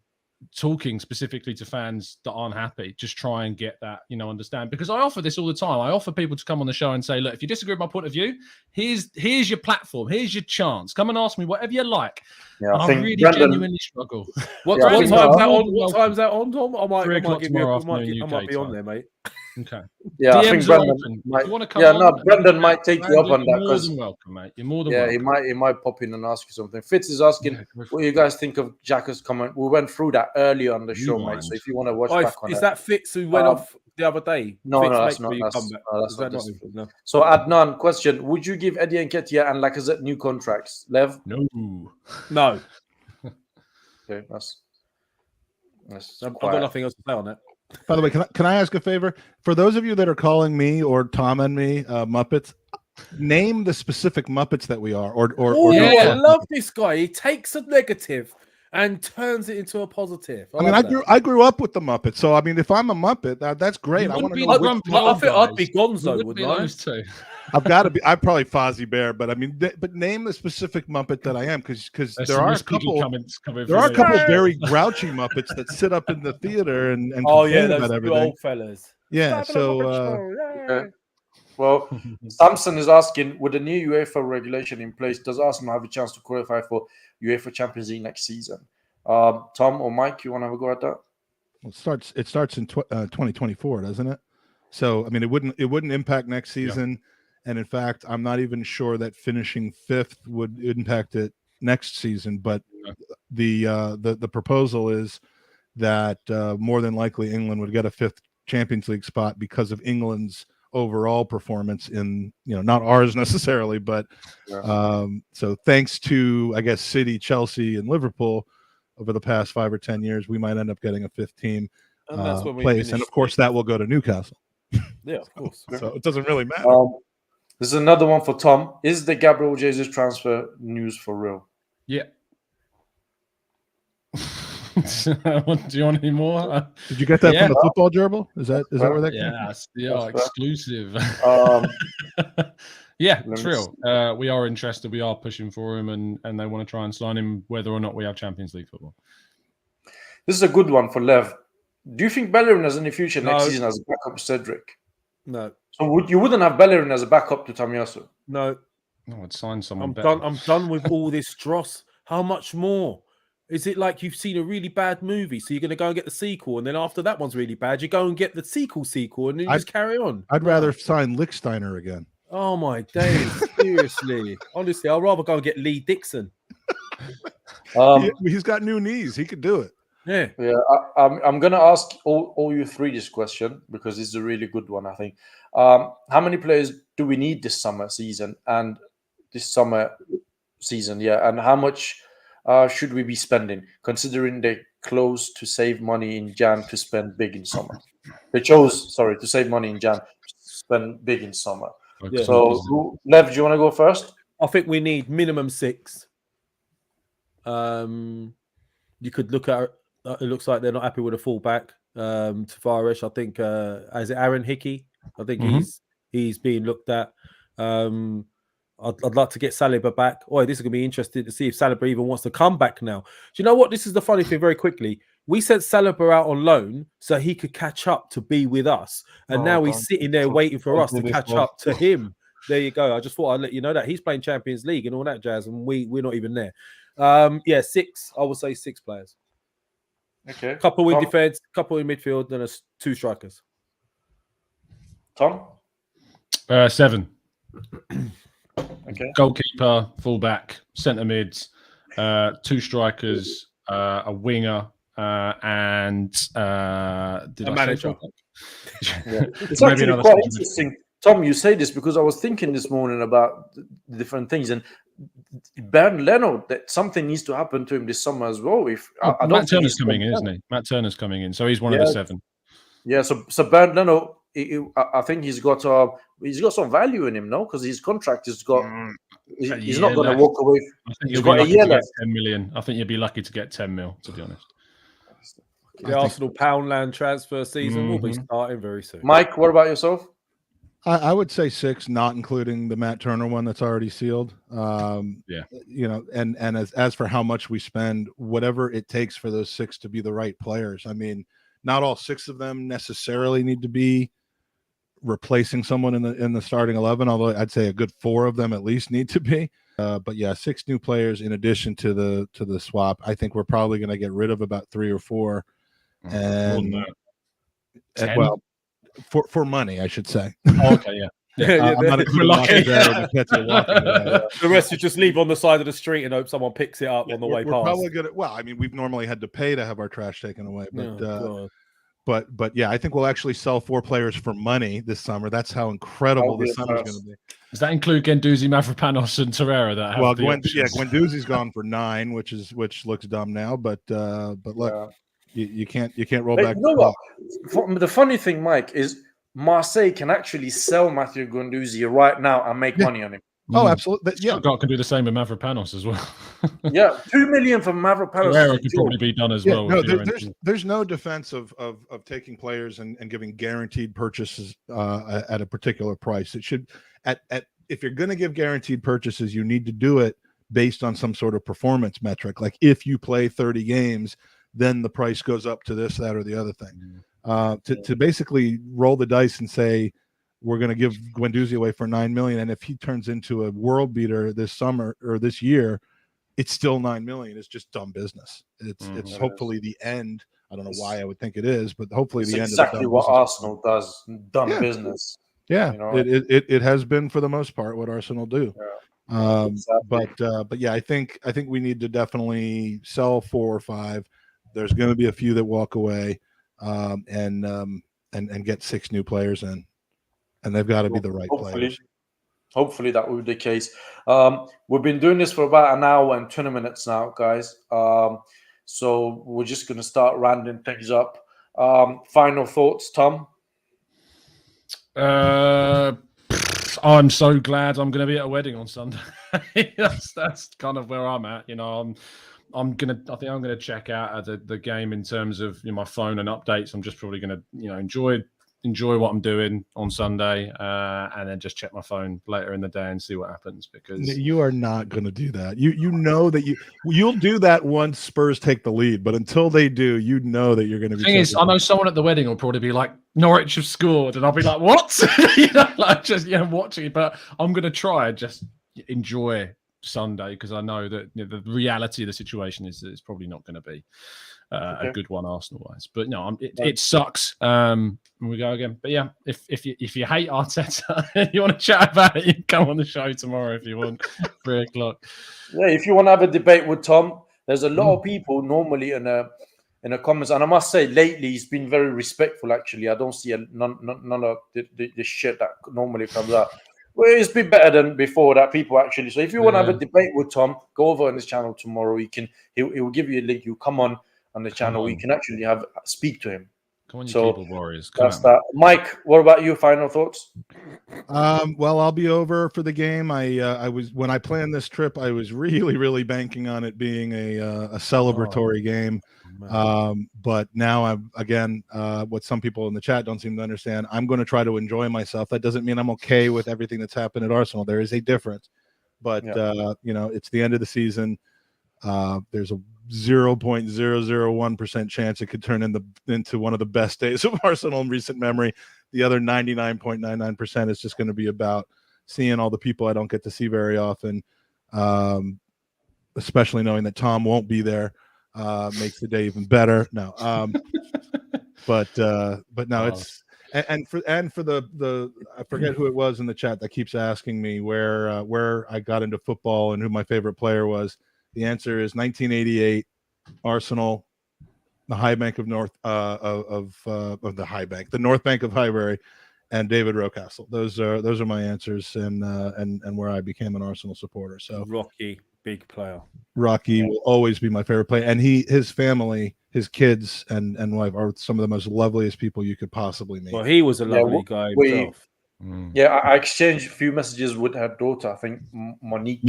talking specifically to fans that aren't happy, just try and get that, understand, because I offer this all the time. I offer people to come on the show and say, look, if you disagree with my point of view, here's your platform, here's your chance, come and ask me whatever you like. Yeah, I really genuinely struggle. What time's that on, Tom? I might be on there, mate. Okay. Yeah, I think Brendan might take you up on that, because you're more than welcome, mate. You're more than welcome. He might pop in and ask you something. Fitz is asking what you guys think of Xhaka's comment. We went through that earlier on the show, mate. So if you want to watch back on it. Is that Fitz who went off the other day? No, that's not. No. So Adnan, question: would you give Eddie Nketiah and Lacazette new contracts? Lev? No. Okay, that's I've got nothing else to say on that. By the way, can I ask a favor? For those of you that are calling me or Tom and me Muppets, name the specific Muppets that we are. I love this guy. He takes a negative and turns it into a positive. I grew up with the Muppets, so if I'm a Muppet, that's great. I want to know. I think I'd be Gonzo, wouldn't I? Those two. I've got to be. I'm probably Fozzie Bear, but but name the specific Muppet that I am, because there are a couple. There are a couple very grouchy Muppets that sit up in the theater and complain about everything. Old fellas. Yeah. So. Well, Samson is asking, with the new UEFA regulation in place, does Arsenal have a chance to qualify for UEFA Champions League next season? Tom or Mike, you want to have a go at that? Well, it starts in 2024, doesn't it? So it wouldn't impact next season. Yeah. And in fact, I'm not even sure that finishing 5th would impact it next season. But the proposal is that more than likely England would get a 5th Champions League spot because of England's overall performance in, not ours necessarily, but so thanks to, I guess, City, Chelsea, and Liverpool over the past 5 or 10 years, we might end up getting a 5th team place, and of course that will go to Newcastle. Yeah, of course. So it doesn't really matter. This is another one for Tom. Is the Gabriel Jesus transfer news for real? Yeah. Do you want any more? Did you get that from the football gerbil? Is that where that came from? Yeah, exclusive. Yeah, it's real. We are interested. We are pushing for him, and they want to try and sign him whether or not we have Champions League football. This is a good one for Lev. Do you think Bellerin has any future next season as a backup to Cedric? No. So you wouldn't have Bellerin as a backup to Tomiyasu? No. I'd sign someone I'm done with all this dross. How much more? Is it like you've seen a really bad movie, so you're going to go and get the sequel, and then after that one's really bad, you go and get the sequel, and then you just carry on? I'd rather sign Lichtsteiner again. Oh my days! Seriously, honestly, I'd rather go and get Lee Dixon. He's got new knees. He could do it. Yeah. I'm gonna ask all you three this question because it's a really good one. I think. How many players do we need this summer season? And and how much should we be spending, considering they close to save money in Jan to spend big in summer? They chose, to save money in Jan to spend big in summer. Yeah. So, Lev, do you want to go first? I think we need minimum 6. You could look at. It looks like they're not happy with a fullback. Tavares, I think, is it Aaron Hickey? I think he's being looked at. I'd like to get Saliba back. Oh, this is going to be interesting to see if Saliba even wants to come back now. Do you know what? This is the funny thing, very quickly. We sent Saliba out on loan so he could catch up to be with us. And now he's sitting there waiting for us to catch up to him. There you go. I just thought I'd let you know that. He's playing Champions League and all that jazz, and we're not even there. 6. I would say 6 players. Okay. Couple in defense, couple in midfield, then 2 strikers. Tom? 7. Okay. Goalkeeper, fullback, centre mids, 2 strikers, a winger, and a manager. It's actually quite interesting, Tom, you say this because I was thinking this morning about different things, and Bernd Leno, that something needs to happen to him this summer as well. Matt Turner's coming in, isn't he? Matt Turner's coming in, so he's one of the 7. Yeah, so Bernd Leno, I think he's got some value in him, no? Because his contract has got. He's not going to walk away. I think you'll be lucky to get 10 million. I think you'll be lucky to get 10 mil, to be honest. The Arsenal Poundland transfer season will be starting very soon. Mike, what about yourself? I would say 6, not including the Matt Turner one that's already sealed. And as for how much we spend, whatever it takes for those 6 to be the right players. I mean, not all 6 of them necessarily need to be replacing someone in the starting 11, although I'd say a good 4 of them at least need to be. But yeah, 6 new players in addition to the swap. I think we're probably going to get rid of about 3 or 4. And well, for money, I should say. Oh, okay, yeah. I'm not the rest you just leave on the side of the street and hope someone picks it up on the way past. Probably good. Well, I mean, we've normally had to pay to have our trash taken away, but yeah, I think we'll actually sell 4 players for money this summer. That's how incredible this summer's going to be. Does that include Guendouzi, Mavropanos, and Torreira? Guendouzi's gone for 9, which looks dumb now, but look, you can't roll back. You know what? The funny thing, Mike, is Marseille can actually sell Mathieu Guendouzi right now and make money on him. Oh, absolutely. Yeah, Stuttgart can do the same with Mavropanos as well. Yeah, 2 million for Mavropanos. Torreira could probably be done as well. No, there's no defense of taking players and giving guaranteed purchases at a particular price. It should if you're going to give guaranteed purchases, you need to do it based on some sort of performance metric. Like if you play 30 games, then the price goes up to this, that, or the other thing. To basically roll the dice and say we're going to give Guendouzi away for 9 million, and if he turns into a world beater this summer or this year, it's still 9 million. It's just dumb business. It's hopefully the end. I don't know why I would think it is, but hopefully the end. Exactly what Arsenal does. Dumb business. Yeah, you know? it has been for the most part what Arsenal do. Yeah. But yeah, I think we need to definitely sell 4 or 5. There's going to be a few that walk away, and get 6 new players in, and they've got to be the right players. Hopefully that will be the case. We've been doing this for about an hour and 20 minutes now, guys. So we're just going to start rounding things up. Final thoughts, Tom? I'm so glad I'm going to be at a wedding on Sunday. that's kind of where I'm at. You know, I think I'm gonna check out at the game in terms of my phone and updates. I'm just probably gonna enjoy what I'm doing on Sunday, and then just check my phone later in the day and see what happens. Because you are not going to do that. You know that you'll do that once Spurs take the lead, but until they do, you know that you're going to be. The thing is, I know someone at the wedding will probably be like, Norwich have scored, and I'll be like, what? Just watching it. But I'm going to try and just enjoy Sunday, because I know that the reality of the situation is that it's probably not going to be a good one Arsenal-wise. But no, it sucks. We go again. But yeah, if you hate Arteta and you want to chat about it, you can come on the show tomorrow if you want, 3 o'clock. Yeah, if you want to have a debate with Tom, there's a lot of people normally in the comments, and I must say lately he's been very respectful. Actually, I don't see none of the shit that normally comes out. Well, it's been better than before that people actually. So if you want to have a debate with Tom, go over on his channel tomorrow. He will give you a link. You come on the channel. You can actually speak to him. Come on, you keyboard warriors. That's that. Mike, what about you? Final thoughts? Well, I'll be over for the game. I was, when I planned this trip, I was really banking on it being a celebratory game. But now I'm again, what some people in the chat don't seem to understand. I'm going to try to enjoy myself. That doesn't mean I'm okay with everything that's happened at Arsenal. There is a difference, but it's the end of the season. There's a 0.001% chance it could turn into one of the best days of Arsenal in recent memory. The other 99.99% is just going to be about seeing all the people I don't get to see very often, especially knowing that Tom won't be there. Makes the day even better. No, but no, it's and for the I forget who it was in the chat that keeps asking me where I got into football and who my favorite player was. The answer is 1988, Arsenal, the High Bank of North the High Bank, the North Bank of Highbury, and David Rocastle. Those are my answers, and where I became an Arsenal supporter. So Rocky, big player. Rocky will always be my favorite player, and his family, his kids and wife are some of the most loveliest people you could possibly meet. Well, he was a lovely guy himself. Yeah, I exchanged a few messages with her daughter. I think Monique.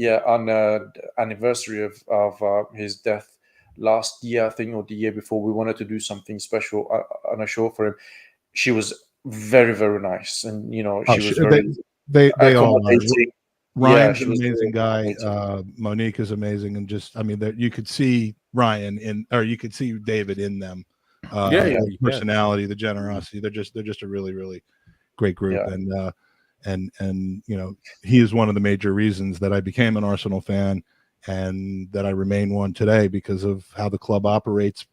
Yeah. On the anniversary of his death last year, I think, or the year before. We wanted to do something special on a show for him. She was very, very nice, and she was very. They all are. Ryan's an amazing guy. Monique is amazing, and you could see Ryan you could see David in them. The personality, the generosity. They're just a really, really great group, and he is one of the major reasons that I became an Arsenal fan and that I remain one today because of how the club operates,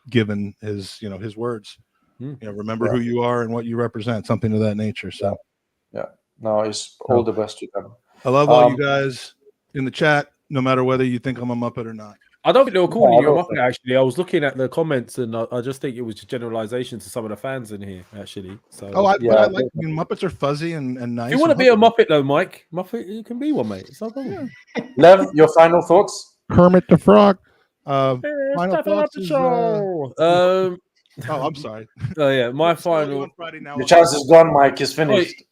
given his words. Remember who you are and what you represent, something of that nature. So no, it's all the best to them. I love all you guys in the chat, no matter whether you think I'm a Muppet or not. I don't think they were calling you a Muppet, actually. I was looking at the comments, and I just think it was a generalization to some of the fans in here, actually. So, Muppets are fuzzy and nice. If you want to be a Muppet, though, Mike, Muppet, you can be one, mate. It's no problem. Lev, your final thoughts? Kermit the Frog. Final thoughts is, I'm sorry. Oh, yeah, my final. The chance is gone, Mike. Is finished.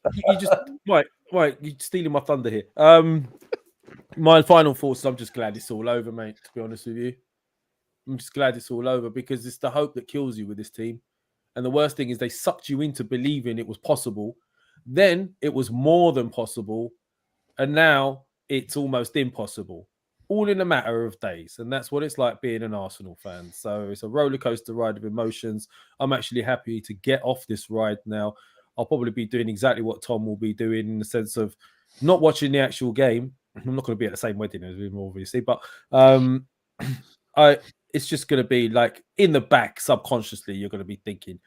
Mike, you're stealing my thunder here. My final thoughts, I'm just glad it's all over, mate, to be honest with you. I'm just glad it's all over because it's the hope that kills you with this team. And the worst thing is they sucked you into believing it was possible. Then it was more than possible. And now it's almost impossible. All in a matter of days. And that's what it's like being an Arsenal fan. So it's a roller coaster ride of emotions. I'm actually happy to get off this ride now. I'll probably be doing exactly what Tom will be doing in the sense of not watching the actual game. I'm not going to be at the same wedding as him, obviously, but it's just going to be like in the back, subconsciously, you're going to be thinking,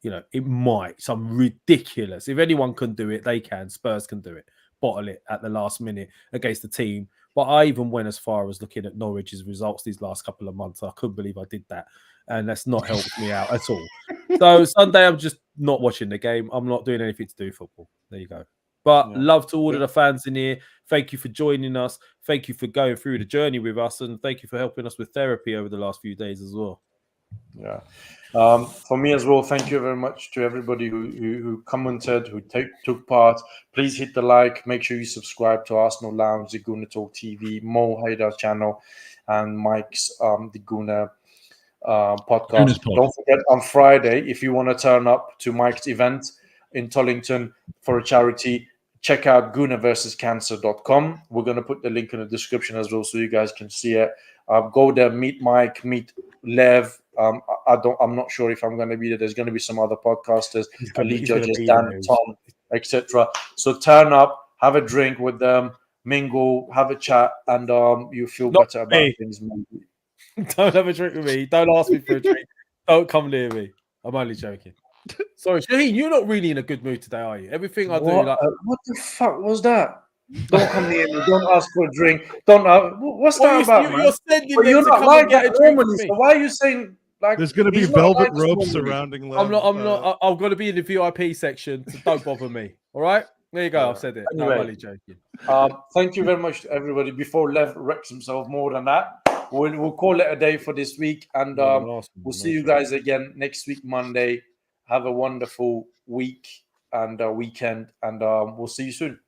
it might, some ridiculous. If anyone can do it, they can. Spurs can do it. Bottle it at the last minute against the team. But I even went as far as looking at Norwich's results these last couple of months. I couldn't believe I did that. And that's not helped me out at all. So Sunday, I'm just not watching the game. I'm not doing anything to do football. There you go. But love to all of the fans in here. Thank you for joining us. Thank you for going through the journey with us. And thank you for helping us with therapy over the last few days as well. Yeah. For me as well, thank you very much to everybody who commented, who took part. Please hit the like. Make sure you subscribe to Arsenal Lounge, the Gooner Talk TV, Mo Haidar's channel, and Mike's the Gooner podcast. Don't forget, on Friday, if you want to turn up to Mike's event in Tollington for a charity, check out goonerversuscancer.com. We're going to put the link in the description as well so you guys can see it. Go there, meet Mike, meet Lev. I'm not sure if I'm going to be there. There's going to be some other podcasters, Ali Judges, Dan, Tom, etc. So turn up, have a drink with them, mingle, have a chat, and you feel Not better about me. things. Maybe. Don't have a drink with me. Don't ask me for a drink. Don't come near me. I'm only joking. Sorry, Shaheen, you're not really in a good mood today, are you? Everything I do, What? like What the fuck was that? Don't come near me. Don't ask for a drink. Don't. What's well, that about, man? you're sending But them you're to not come and like get that a drink normally. with me. So why are you saying like There's going to be he's not velvet like this ropes normally? surrounding Lev. I'm not. I'm going to be in the VIP section, so don't bother me. All right, there you go. I've said it. No, I'm Anyway. only joking. Thank you very much to everybody. Before Lev wrecks himself more than that, we'll call it a day for this week, and we'll see you guys again next week, Monday. Have a wonderful week and weekend, and we'll see you soon.